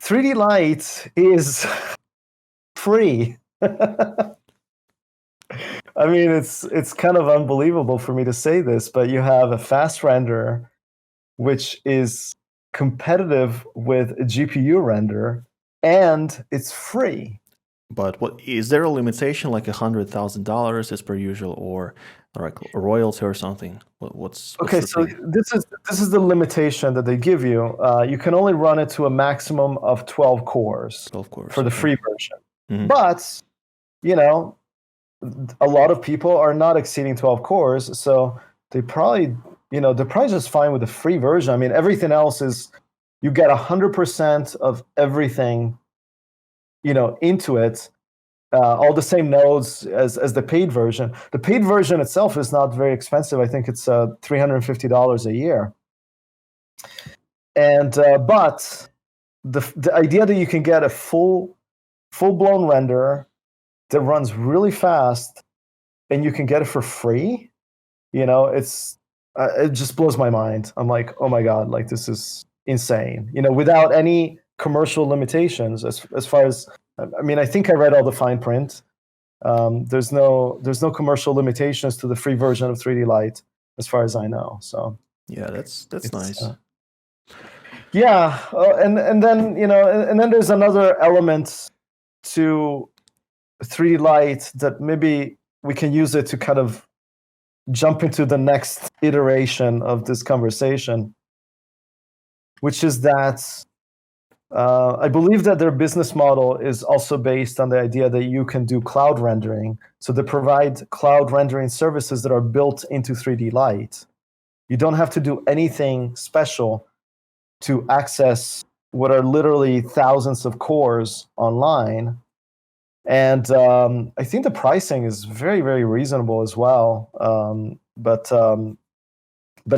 3D Light is free. I mean, it's kind of unbelievable for me to say this, but you have a fast render, which is competitive with a GPU render, and it's free. But what is there a limitation, like $100,000 as per usual, or like a royalty or something? What's Okay, the so thing? this is the limitation that they give you. You can only run it to a maximum of 12 cores 12 cores for the okay. free version. Mhm. But a lot of people are not exceeding 12 cores, so they're probably just fine with the free version. I mean, everything else is you get 100% of everything, into it. All the same nodes as the paid version. The paid version itself is not very expensive. I think it's $350 a year. And but the idea that you can get a full blown render that runs really fast, and you can get it for free, it just blows my mind. I'm like, oh my god, like this is insane. Without any commercial limitations as far as I mean, I think I read all the fine print. There's no commercial limitations to the free version of 3D Light, as far as I know. So yeah, that's nice. Yeah, and then and then there's another element to 3D Light that maybe we can use it to kind of jump into the next iteration of this conversation, which is that I believe that their business model is also based on the idea that you can do cloud rendering. So they provide cloud rendering services that are built into 3D Light. You don't have to do anything special to access what are literally thousands of cores online. And I think the pricing is very, very reasonable as well. But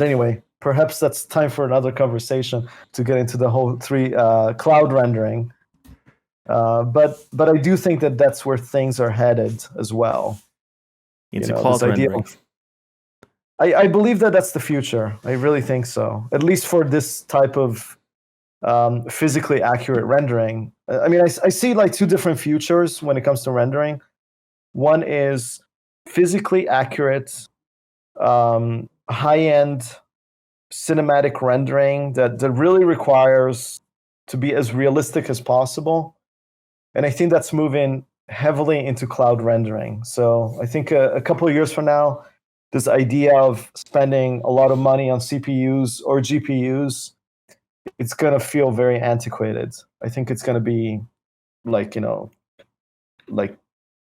anyway, perhaps that's time for another conversation to get into the whole cloud rendering. But I do think that that's where things are headed as well. Into cloud rendering. I believe that that's the future. I really think so. At least for this type of physically accurate rendering. I mean, I see like two different futures when it comes to rendering. One is physically accurate, high-end cinematic rendering that really requires to be as realistic as possible. And I think that's moving heavily into cloud rendering. So I think a couple of years from now, this idea of spending a lot of money on CPUs or GPUs, it's going to feel very antiquated. I think it's going to be like, like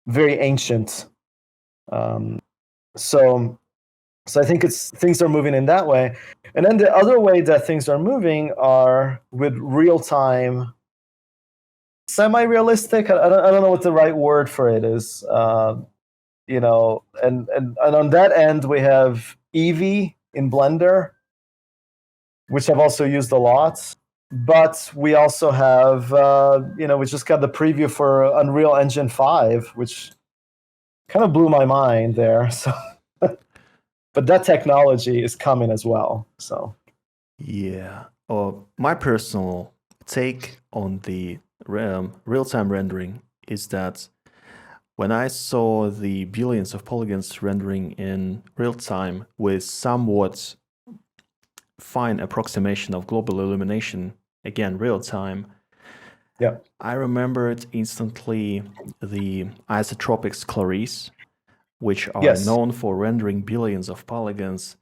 very ancient. So So I think things are moving in that way. And then the other way that things are moving are with real-time, semi-realistic. I don't know what the right word for it is. You know, and on that end we have Eevee in Blender, which I've also used a lot. But we also have, you know, we just got the preview for Unreal Engine 5, which kind of blew my mind there. So, but that technology is coming as well. So, Yeah. My personal take on the real-time rendering is that when I saw the billions of polygons rendering in real time with somewhat fine approximation of global illumination, again, real time, yeah, I remembered instantly the isotropics Clarice, which are yes, known for rendering billions of polygons.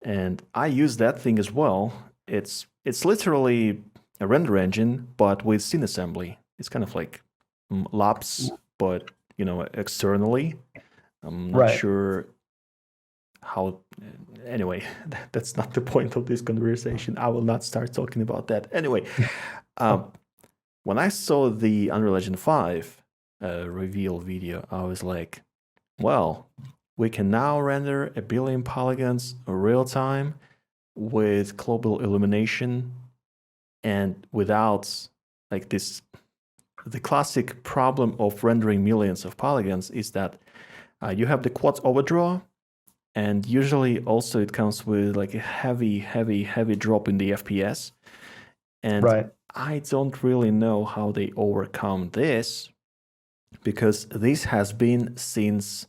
And I use that thing as well. It's literally a render engine, but with scene assembly. It's kind of like LAPS, but you know, externally. I'm not right. sure how. Anyway, that's not the point of this conversation. I will not start talking about that. Anyway, when I saw the Unreal Engine 5 reveal video, I was like, well, we can now render a billion polygons real time with global illumination and without like this. The classic problem of rendering millions of polygons is that you have the quad overdraw, and usually also it comes with like a heavy drop in the FPS. And Right. I don't really know how they overcome this, because this has been since,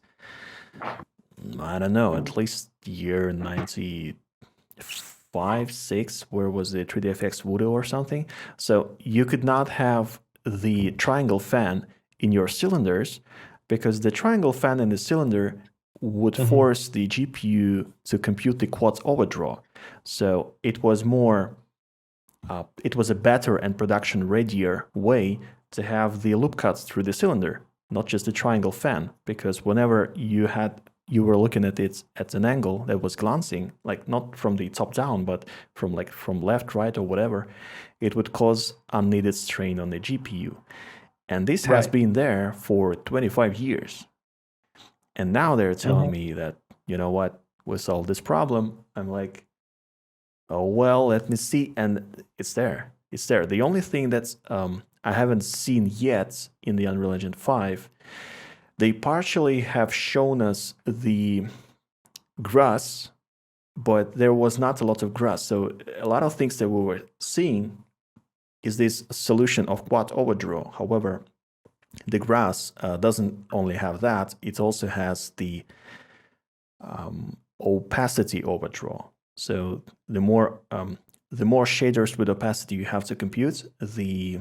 I don't know, at least year 95, 6, where was the 3dfx Voodoo or something. So you could not have the triangle fan in your cylinders, because the triangle fan in the cylinder would force the GPU to compute the quad overdraw. So it was more, it was a better and production readier way to have the loop cuts through the cylinder, not just the triangle fan, because whenever you were looking at it at an angle that was glancing, like not from the top down, but from left, right, or whatever, it would cause unneeded strain on the GPU. And this has been there for 25 years. And now they're telling me that, you know what, we solved this problem. I'm like, oh, well, let me see. And it's there. It's there. The only thing that's I haven't seen yet in the Unreal Engine 5, they partially have shown us the grass, but there was not a lot of grass. So a lot of things that we were seeing is this solution of quad overdraw. However, the grass doesn't only have that, it also has the opacity overdraw. So the more shaders with opacity you have to compute, the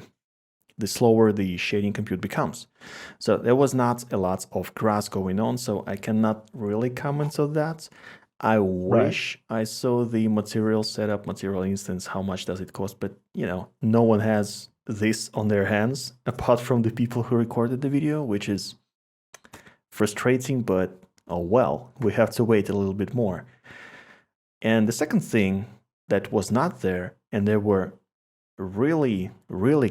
slower the shading compute becomes. So there was not a lot of grass going on, so I cannot really comment on that. I wish I saw the material setup, material instance, how much does it cost, but you know, no one has this on their hands apart from the people who recorded the video, which is frustrating, but oh well, we have to wait a little bit more. And the second thing that was not there, and they were really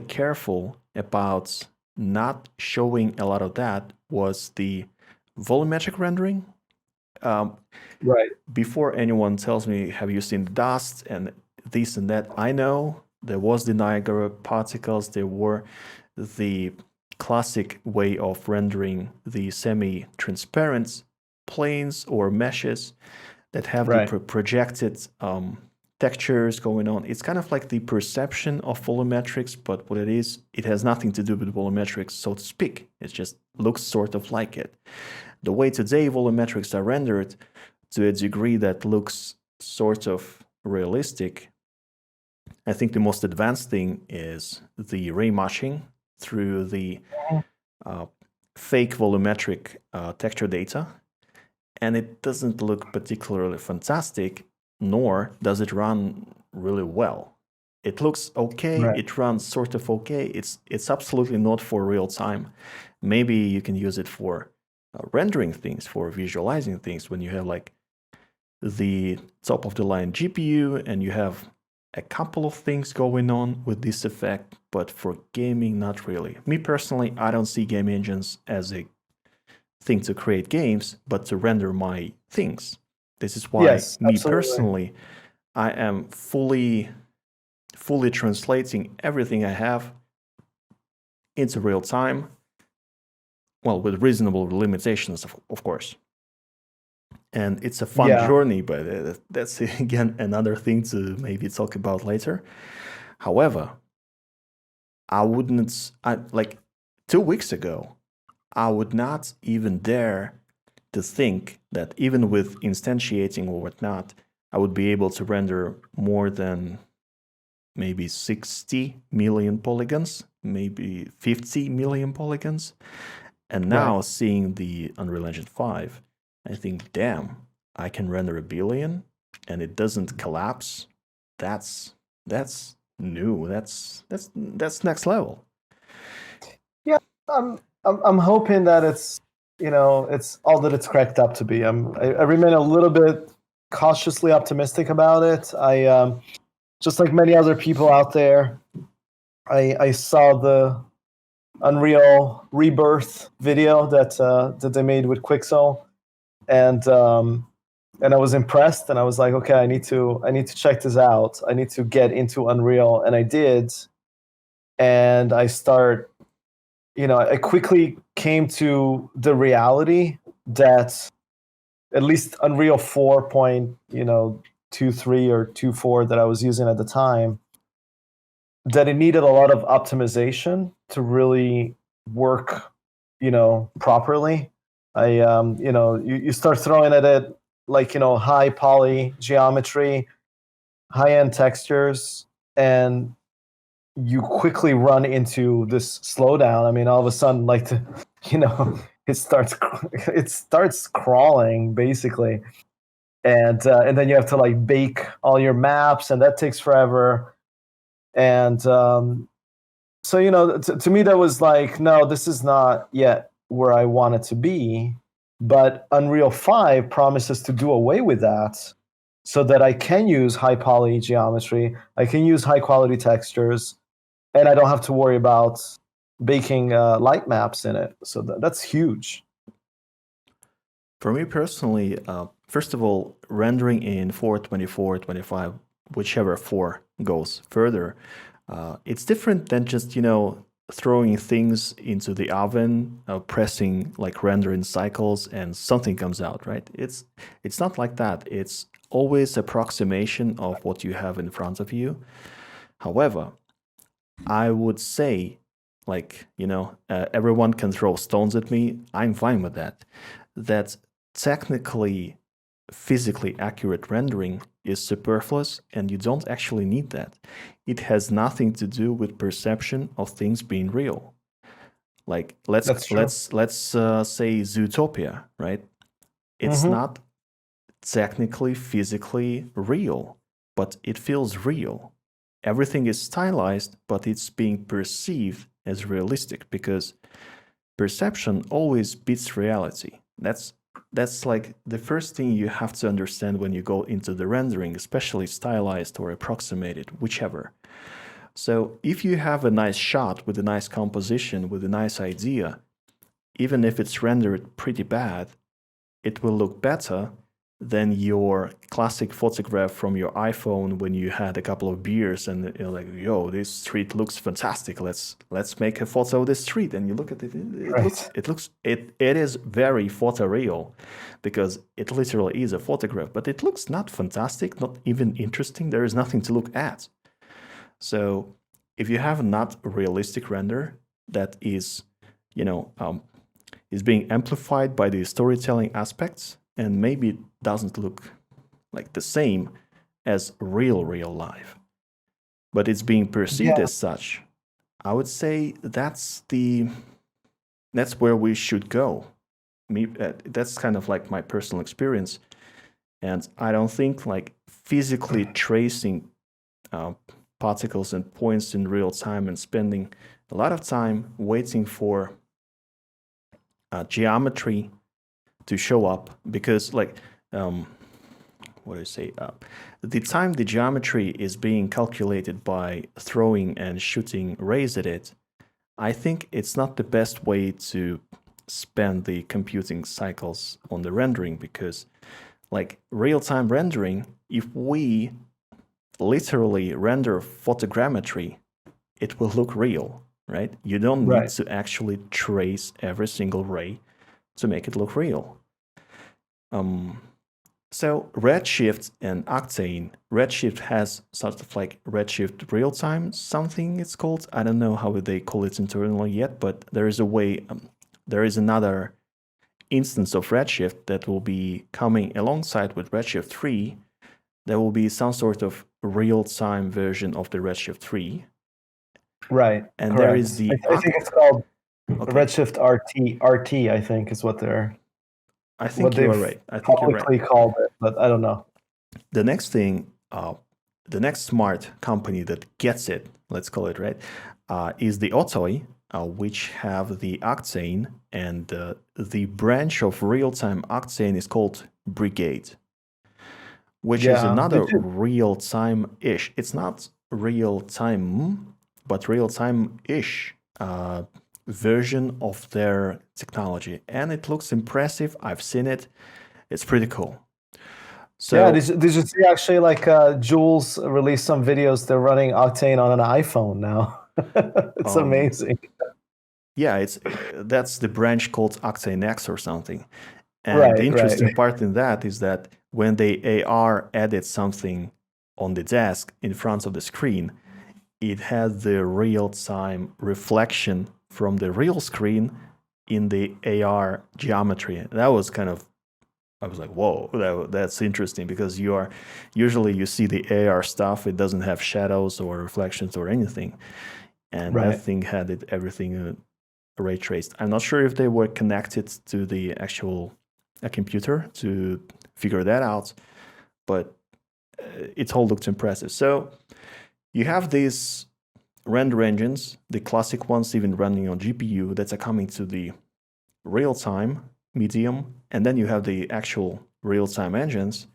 careful about not showing a lot of that, was the volumetric rendering. Before anyone tells me, have you seen the dust and this and that, I know there was the Niagara particles, there were the classic way of rendering the semi-transparent planes or meshes that have the projected textures going on. It's kind of like the perception of volumetrics, but what it is, it has nothing to do with volumetrics, so to speak. It just looks sort of like it. The way today volumetrics are rendered to a degree that looks sort of realistic, I think the most advanced thing is the ray mushing through the fake volumetric texture data. And it doesn't look particularly fantastic, nor does it run really well. It looks okay, it runs sort of okay. It's absolutely not for real time. Maybe you can use it for rendering things, for visualizing things when you have like the top of the line GPU, and you have a couple of things going on with this effect, but for gaming, not really. Me personally, I don't see game engines as a thing to create games, but to render my things. This is why Yes, me absolutely. personally, I am fully translating everything I have into real time. Well, with reasonable limitations, of course. And it's a fun journey, but that's again another thing to maybe talk about later. However, like 2 weeks ago, I would not even dare to think that even with instantiating or whatnot, I would be able to render more than maybe 60 million polygons, maybe 50 million polygons. And now seeing the Unreal Engine 5, I think, damn, I can render 1 billion and it doesn't collapse. That's new. That's next level. Yeah, I'm hoping that it's it's all that it's cracked up to be. I remain a little bit cautiously optimistic about it. I just like many other people out there, I saw the Unreal Rebirth video that they made with Quixel, and I was impressed, and I was like, okay, I need to check this out. I need to get into Unreal, and I did, and I quickly came to the reality that at least Unreal 4.23 or 2.4 that I was using at the time, that it needed a lot of optimization to really work, properly. You start throwing at it like, high poly geometry, high-end textures, and you quickly run into this slowdown. I mean, all of a sudden, like, it starts crawling basically, and then you have to like bake all your maps, and that takes forever. And so to me that was like, no, this is not yet where I want it to be. But Unreal 5 promises to do away with that, so that I can use high poly geometry, I can use high quality textures, and I don't have to worry about baking light maps in it. So that's huge. For me personally, first of all, rendering in 424, 25, whichever 4 goes further, it's different than just, throwing things into the oven, pressing like render in cycles, and something comes out, right? It's not like that. It's always approximation of what you have in front of you. However, I would say, like, everyone can throw stones at me. I'm fine with that. That technically, physically accurate rendering is superfluous, and you don't actually need that. It has nothing to do with perception of things being real. Like, let's say Zootopia, right? It's not technically, physically real, but it feels real. Everything is stylized, but it's being perceived as realistic, because perception always beats reality. That's like the first thing you have to understand when you go into the rendering, especially stylized or approximated, whichever. So if you have a nice shot with a nice composition, with a nice idea, even if it's rendered pretty bad, it will look better than your classic photograph from your iPhone when you had a couple of beers and you're like, yo, this street looks fantastic. Let's make a photo of this street. And you look at it, it is very photoreal, because it literally is a photograph, but it looks not fantastic, not even interesting. There is nothing to look at. So if you have not a realistic render that is, is being amplified by the storytelling aspects, and maybe it doesn't look like the same as real life, but it's being perceived as such, I would say that's where we should go. That's kind of like my personal experience, and I don't think like physically tracing particles and points in real time and spending a lot of time waiting for geometry to show up, because like what do you say? The time the geometry is being calculated by throwing and shooting rays at it, I think it's not the best way to spend the computing cycles on the rendering, because like real-time rendering, if we literally render photogrammetry, it will look real, right? You don't need to actually trace every single ray to make it look real. So Redshift and Octane, Redshift has sort of like Redshift Realtime something it's called. I don't know how they call it internally yet, but there is a way, there is another instance of Redshift that will be coming alongside with Redshift 3. There will be some sort of real-time version of the Redshift 3. Right. And correct. there is the... I think it's called Redshift RT, I think is what they're... I think you're right. I think you're right. Publicly called it, but I don't know. The next thing, the next smart company that gets it, let's call it, right, is the Otoy, which have the Octane, and the branch of real-time Octane is called Brigade, which is another real-time-ish. It's not real-time, but real-time-ish version of their technology, and it looks impressive. I've seen it. It's pretty cool. So yeah, did you see actually like Jules released some videos? They're running Octane on an iPhone now. It's amazing. Yeah, that's the branch called Octane X or something. And the interesting part in that is that when the AR added something on the desk in front of the screen, it had the real-time reflection from the real screen in the AR geometry. That was kind of, I was like, whoa, that's interesting, because usually you see the AR stuff, it doesn't have shadows or reflections or anything. And that thing had everything ray traced. I'm not sure if they were connected to the actual computer to figure that out, but it all looked impressive. So you have these render engines, the classic ones even running on GPU, that are coming to the real-time medium, and then you have the actual real-time engines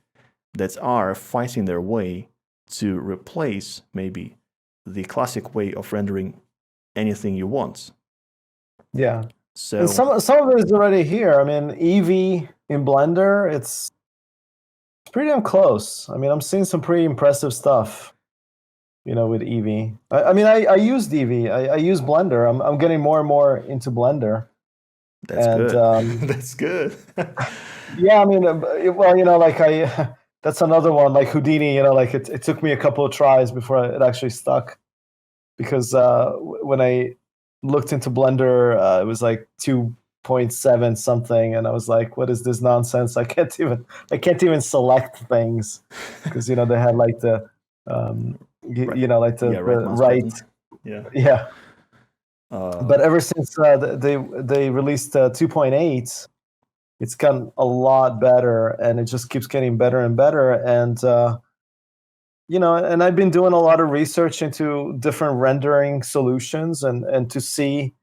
that are fighting their way to replace maybe the classic way of rendering anything you want. Yeah. So and some of it is already here. I mean, Eevee in Blender, it's pretty damn close. I mean, I'm seeing some pretty impressive stuff, with Eevee. I use Eevee. I use Blender. I'm getting more and more into Blender. That's good. That's good. Yeah, I mean, well, that's another one, like Houdini, like it took me a couple of tries before it actually stuck, because when I looked into Blender, it was like 2.7 something, and I was like, what is this nonsense? I can't even select things, because they had like the right. Yeah. But ever since they released 2.8, it's gotten a lot better, and it just keeps getting better and better. And and I've been doing a lot of research into different rendering solutions, and to see,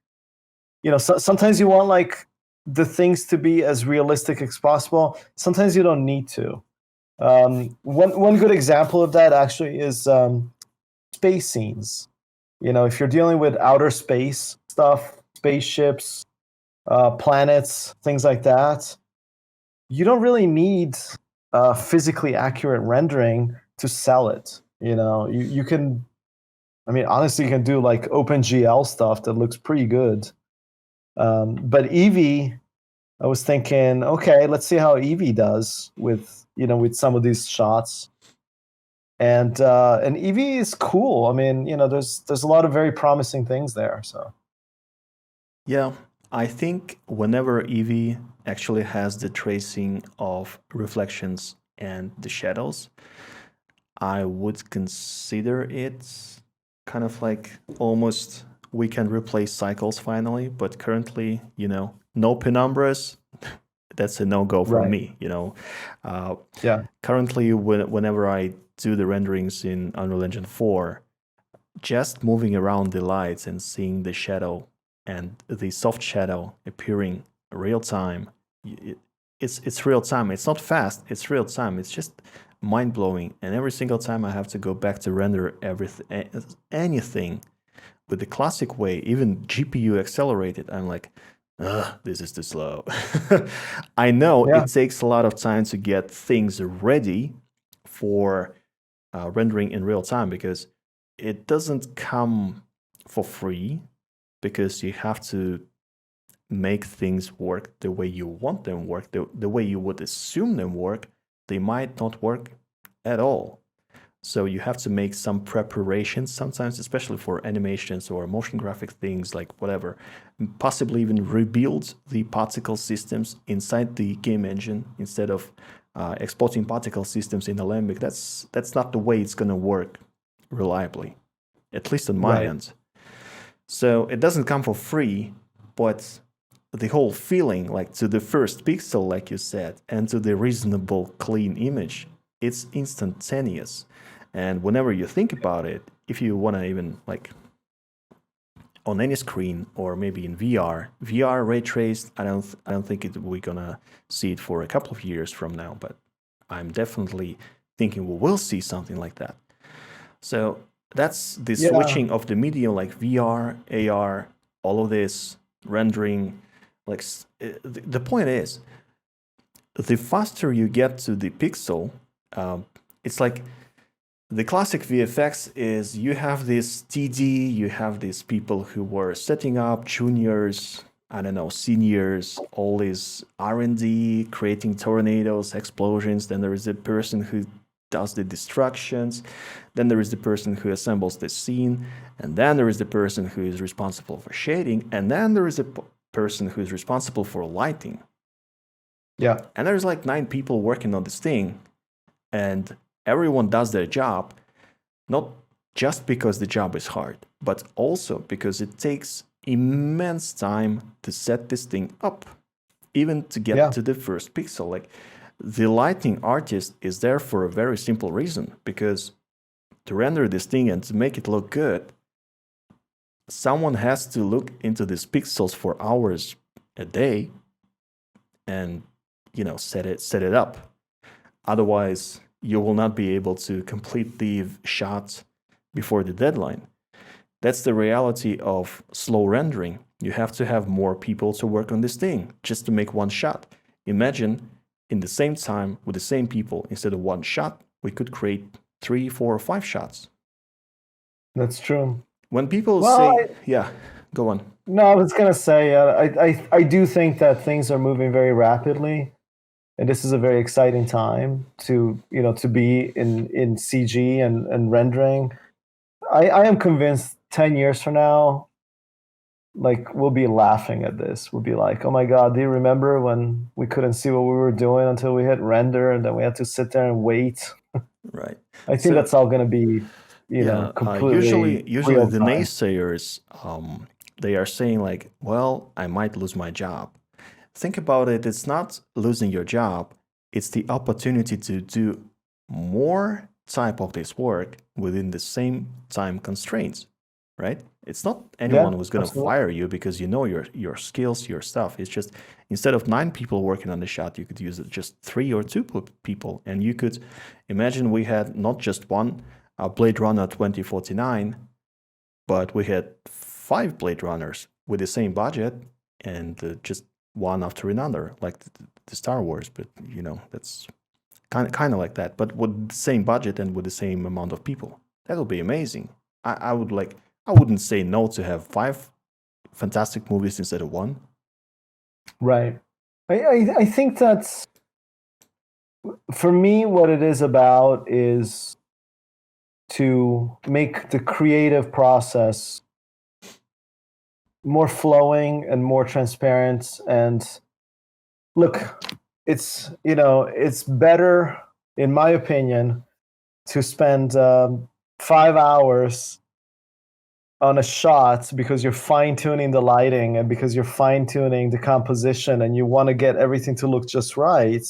sometimes you want like the things to be as realistic as possible. Sometimes you don't need to. One good example of that actually is space scenes. If you're dealing with outer space stuff, spaceships, planets, things like that, you don't really need physically accurate rendering to sell it. You can, honestly, you can do like OpenGL stuff that looks pretty good. But Eevee, I was thinking, okay, let's see how Eevee does with some of these shots. And Eevee is cool. There's a lot of very promising things there. So yeah, I think whenever Eevee actually has the tracing of reflections and the shadows, I would consider it kind of like almost we can replace cycles finally. But currently, no penumbras. That's a no-go for me. Currently, whenever I do the renderings in Unreal Engine 4, just moving around the lights and seeing the shadow and the soft shadow appearing real time, it's real time. It's not fast, it's real time. It's just mind-blowing. And every single time I have to go back to render anything with the classic way, even GPU accelerated, I'm like, ugh, this is too slow. I know it takes a lot of time to get things ready for rendering in real time, because it doesn't come for free, because you have to make things work the way you want them work, the way you would assume them work. They might not work at all. So you have to make some preparations sometimes, especially for animations or motion graphic things, like whatever. Possibly even rebuild the particle systems inside the game engine instead of exporting particle systems in Alembic. That's not the way it's going to work reliably, at least on my end. So it doesn't come for free, but the whole feeling, like to the first pixel, like you said, and to the reasonable clean image, it's instantaneous. And whenever you think about it, if you want to even like on any screen or maybe in VR ray traced, I don't think we're gonna see it for a couple of years from now, but I'm definitely thinking we will see something like that. So that's the switching of the medium, like VR, AR, all of this rendering. Like the point is, the faster you get to the pixel, it's like the classic VFX is you have this TD, you have these people who were setting up, juniors, I don't know, seniors, all this R&D, creating tornadoes, explosions. Then there is the person who does the destructions. Then there is the person who assembles the scene. And then there is the person who is responsible for shading. And then there is a person who is responsible for lighting. Yeah. And there's like 9 people working on this thing, and everyone does their job, not just because the job is hard, but also because it takes immense time to set this thing up, even to get to the first pixel. Like the lighting artist is there for a very simple reason, because to render this thing and to make it look good, someone has to look into these pixels for hours a day and, set it up. Otherwise, you will not be able to complete the shot before the deadline. That's the reality of slow rendering. You have to have more people to work on this thing just to make one shot. Imagine in the same time with the same people, instead of one shot, we could create 3, 4, or 5 shots. That's true. When people say, go on. No, I was going to say, I do think that things are moving very rapidly. And this is a very exciting time to be in CG and rendering. I am convinced 10 years from now, like, we'll be laughing at this. We'll be like, oh my God, do you remember when we couldn't see what we were doing until we hit render, and then we had to sit there and wait? Right. I think that's all going to be, completely usually the naysayers, they are saying like, well, I might lose my job. Think about it. It's not losing your job. It's the opportunity to do more type of this work within the same time constraints, right? It's not anyone who's going to fire you because you know your skills, your stuff. It's just instead of 9 people working on the shot, you could use just 3 or 2 people. And you could imagine we had not just one Blade Runner 2049, but we had 5 Blade Runners with the same budget and just one after another, like the Star Wars. But that's kind of like that, but with the same budget and with the same amount of people. That would be amazing. I wouldn't say no to have 5 fantastic movies instead of 1. Right. I think that's, for me, what it is about is to make the creative process more flowing and more transparent. And look, it's better, in my opinion, to spend 5 hours on a shot because you're fine-tuning the lighting and because you're fine-tuning the composition and you want to get everything to look just right,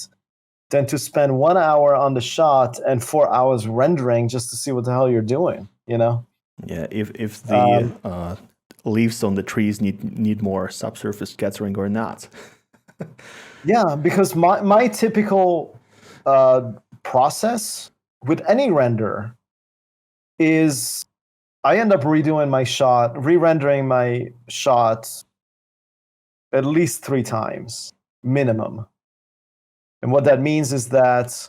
than to spend 1 hour on the shot and 4 hours rendering just to see what the hell you're doing, Yeah, if the leaves on the trees need more subsurface scattering or not. Yeah, because my typical process with any render is I end up redoing my shot, re-rendering my shot at least 3 times minimum. And what that means is that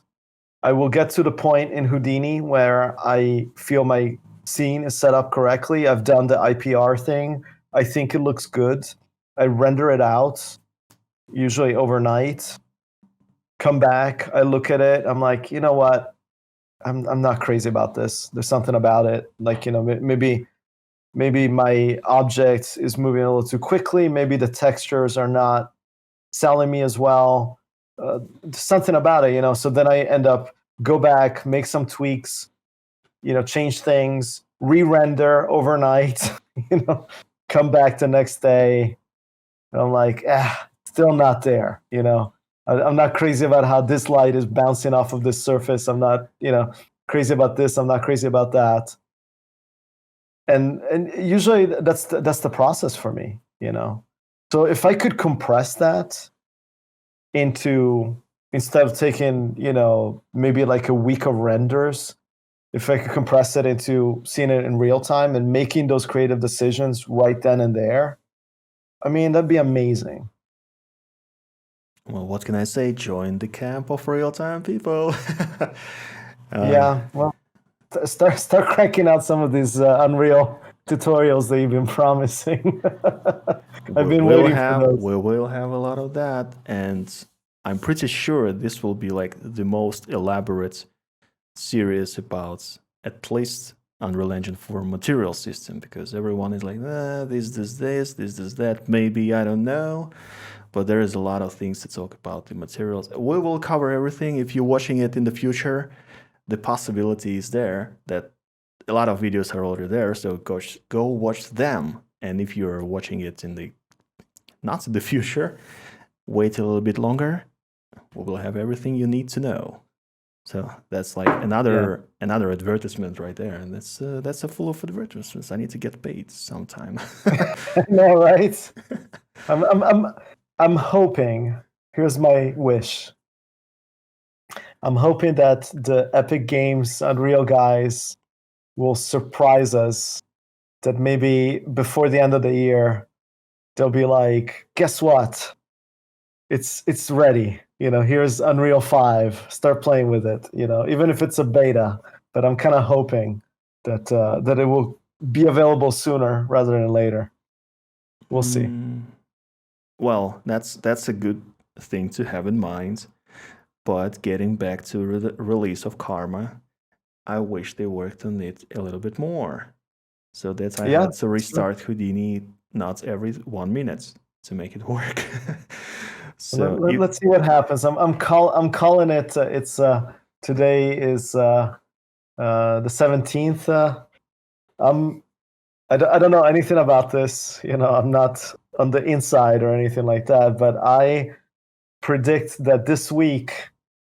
I will get to the point in Houdini where I feel my scene is set up correctly. I've done the IPR thing. I think it looks good. I render it out, usually overnight. Come back, I look at it. I'm like, you know what? I'm not crazy about this. There's something about it. Like, maybe my object is moving a little too quickly. Maybe the textures are not selling me as well. Something about it. So then I end up go back, make some tweaks, change things, re-render overnight, come back the next day. And I'm like, still not there. I'm not crazy about how this light is bouncing off of this surface. I'm not, crazy about this. I'm not crazy about that. And usually that's the process for me. So if I could compress that into, instead of taking, maybe like a week of renders, if I could compress it into seeing it in real time and making those creative decisions right then and there, I mean, that'd be amazing. Well, what can I say? Join the camp of real-time people. Yeah, well, start cranking out some of these Unreal tutorials that you've been promising. I've been waiting for those. We will have a lot of that, and I'm pretty sure this will be like the most elaborate series about at least Unreal Engine 4 material system, because everyone is like, this, that, maybe, I don't know. But there is a lot of things to talk about the materials. We will cover everything. If you're watching it in the future, the possibility is there that a lot of videos are already there, so go watch them. And if you're watching it in the not in the future, wait a little bit longer. We will have everything you need to know. So that's like another advertisement right there, and that's a full of advertisements. I need to get paid sometime. No, right? I'm hoping. Here's my wish. I'm hoping that the Epic Games Unreal guys will surprise us. That maybe before the end of the year, they'll be like, "Guess what? It's ready. Here's Unreal 5. Start playing with it. Even if it's a beta." But I'm kind of hoping that that it will be available sooner rather than later. We'll see. Well, that's a good thing to have in mind. But getting back to the release of Karma, I wish they worked on it a little bit more, so that I had to restart Houdini not every 1 minute to make it work. So let's see what happens. I'm calling it. It's today is the 17th. I don't know anything about this. I'm not on the inside or anything like that. But I predict that this week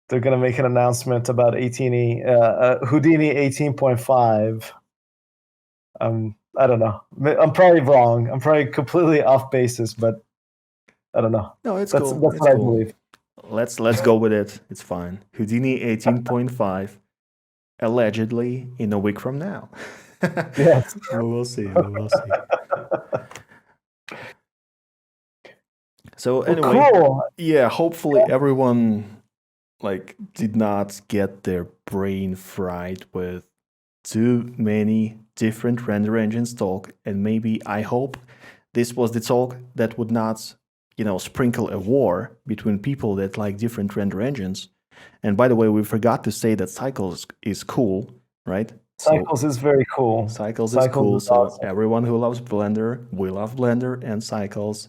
they're going to make an announcement about Houdini 18.5. I don't know. I'm probably wrong. I'm probably completely off basis, but I don't know. No, that's cool. That's it's what cool. I believe. Let's go with it. It's fine. Houdini 18.5, allegedly in a week from now. Yes. We will see. We will see. So anyway, cool. Yeah, hopefully everyone did not get their brain fried with too many different render engines talk, and maybe I hope this was the talk that would not, sprinkle a war between people that like different render engines. And by the way, we forgot to say that Cycles is cool, right? Cycles is very cool. Cycles is cool. So awesome. Everyone who loves Blender, we love Blender and Cycles.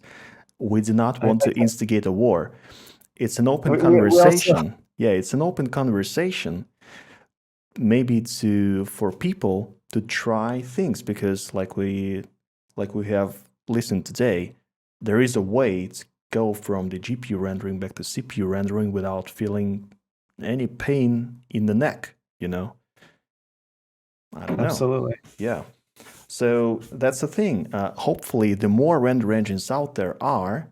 We do not want to instigate a war. It's an open conversation. It's an open conversation. Maybe for people to try things, because like we have listened today, there is a way to go from the GPU rendering back to CPU rendering without feeling any pain in the neck. I don't know. Absolutely. Yeah. So that's the thing. Hopefully, the more render engines out there are,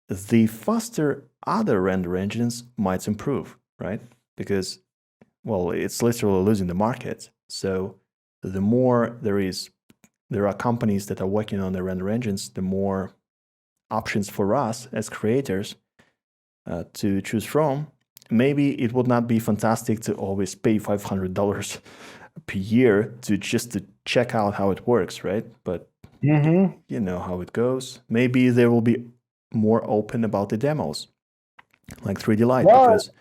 the faster other render engines might improve, right? because, well, it's literally losing the market. So the more there are companies that are working on the render engines, the more options for us as creators to choose from. Maybe it would not be fantastic to always pay $500 per year to check out how it works, right? But you know how it goes. Maybe they will be more open about the demos, like 3D Light. Well, because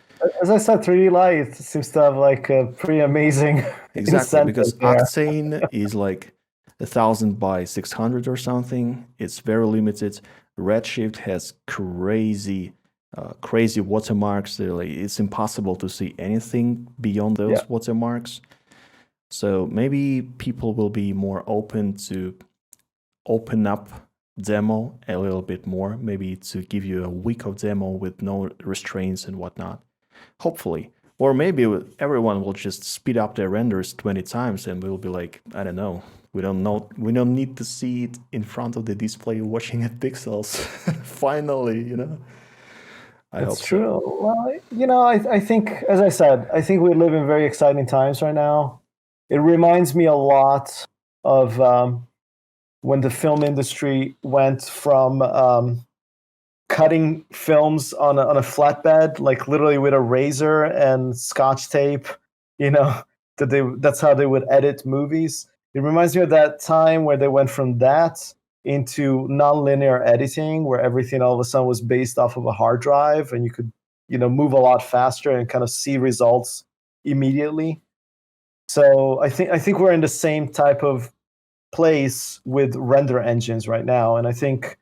as I said, 3D Light seems to have like a pretty amazing exactly, because incentive there. Octane is like 1,000 by 600 or something. It's very limited. Redshift has crazy watermarks. It's impossible to see anything beyond those watermarks. So maybe people will be more open to open up demo a little bit more, maybe to give you a week of demo with no restraints and whatnot, hopefully. Or maybe everyone will just speed up their renders 20 times and we'll be like, I don't know, we don't need to see it in front of the display watching at pixels. Finally, you know. That's true. Well, you know, I think, as I said, I think we live in very exciting times right now. It reminds me a lot of when the film industry went from cutting films on a flatbed, like literally with a razor and Scotch tape, you know, that's how they would edit movies. It reminds me of that time where they went from that into non-linear editing, where everything all of a sudden was based off of a hard drive and you could, you know, move a lot faster and kind of see results immediately. So I think we're in the same type of place with render engines right now, and I think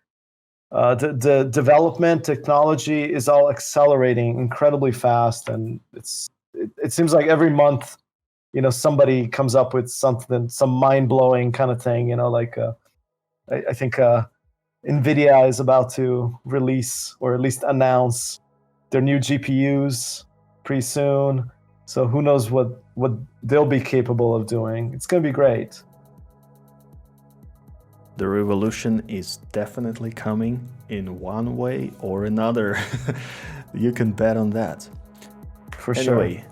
the development technology is all accelerating incredibly fast, and it seems like every month, you know, somebody comes up with something, some mind-blowing kind of thing, you know, like I think NVIDIA is about to release, or at least announce, their new GPUs pretty soon. So who knows what they'll be capable of doing. It's going to be great. The revolution is definitely coming in one way or another. You can bet on that. For sure. Anyway,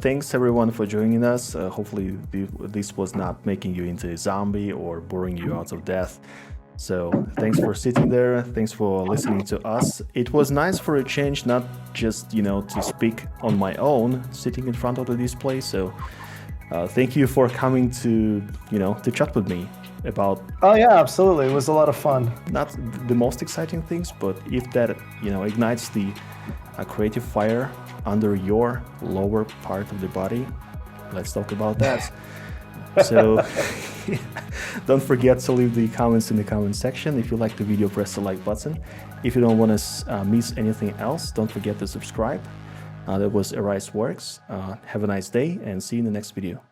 thanks everyone for joining us. Hopefully this was not making you into a zombie or boring you out of death. So thanks for sitting there. Thanks for listening to us. It was nice for a change, not just, you know, to speak on my own, sitting in front of the display. So thank you for coming to, you know, to chat with me about... Oh yeah, absolutely. It was a lot of fun. Not the most exciting things, but if that, you know, ignites the creative fire under your lower part of the body, let's talk about that. So don't forget to leave the comments in the comment section. If you like the video, press the like button. If you don't want to miss anything else, don't forget to subscribe. That was Arise.Works. Have a nice day and see you in the next video.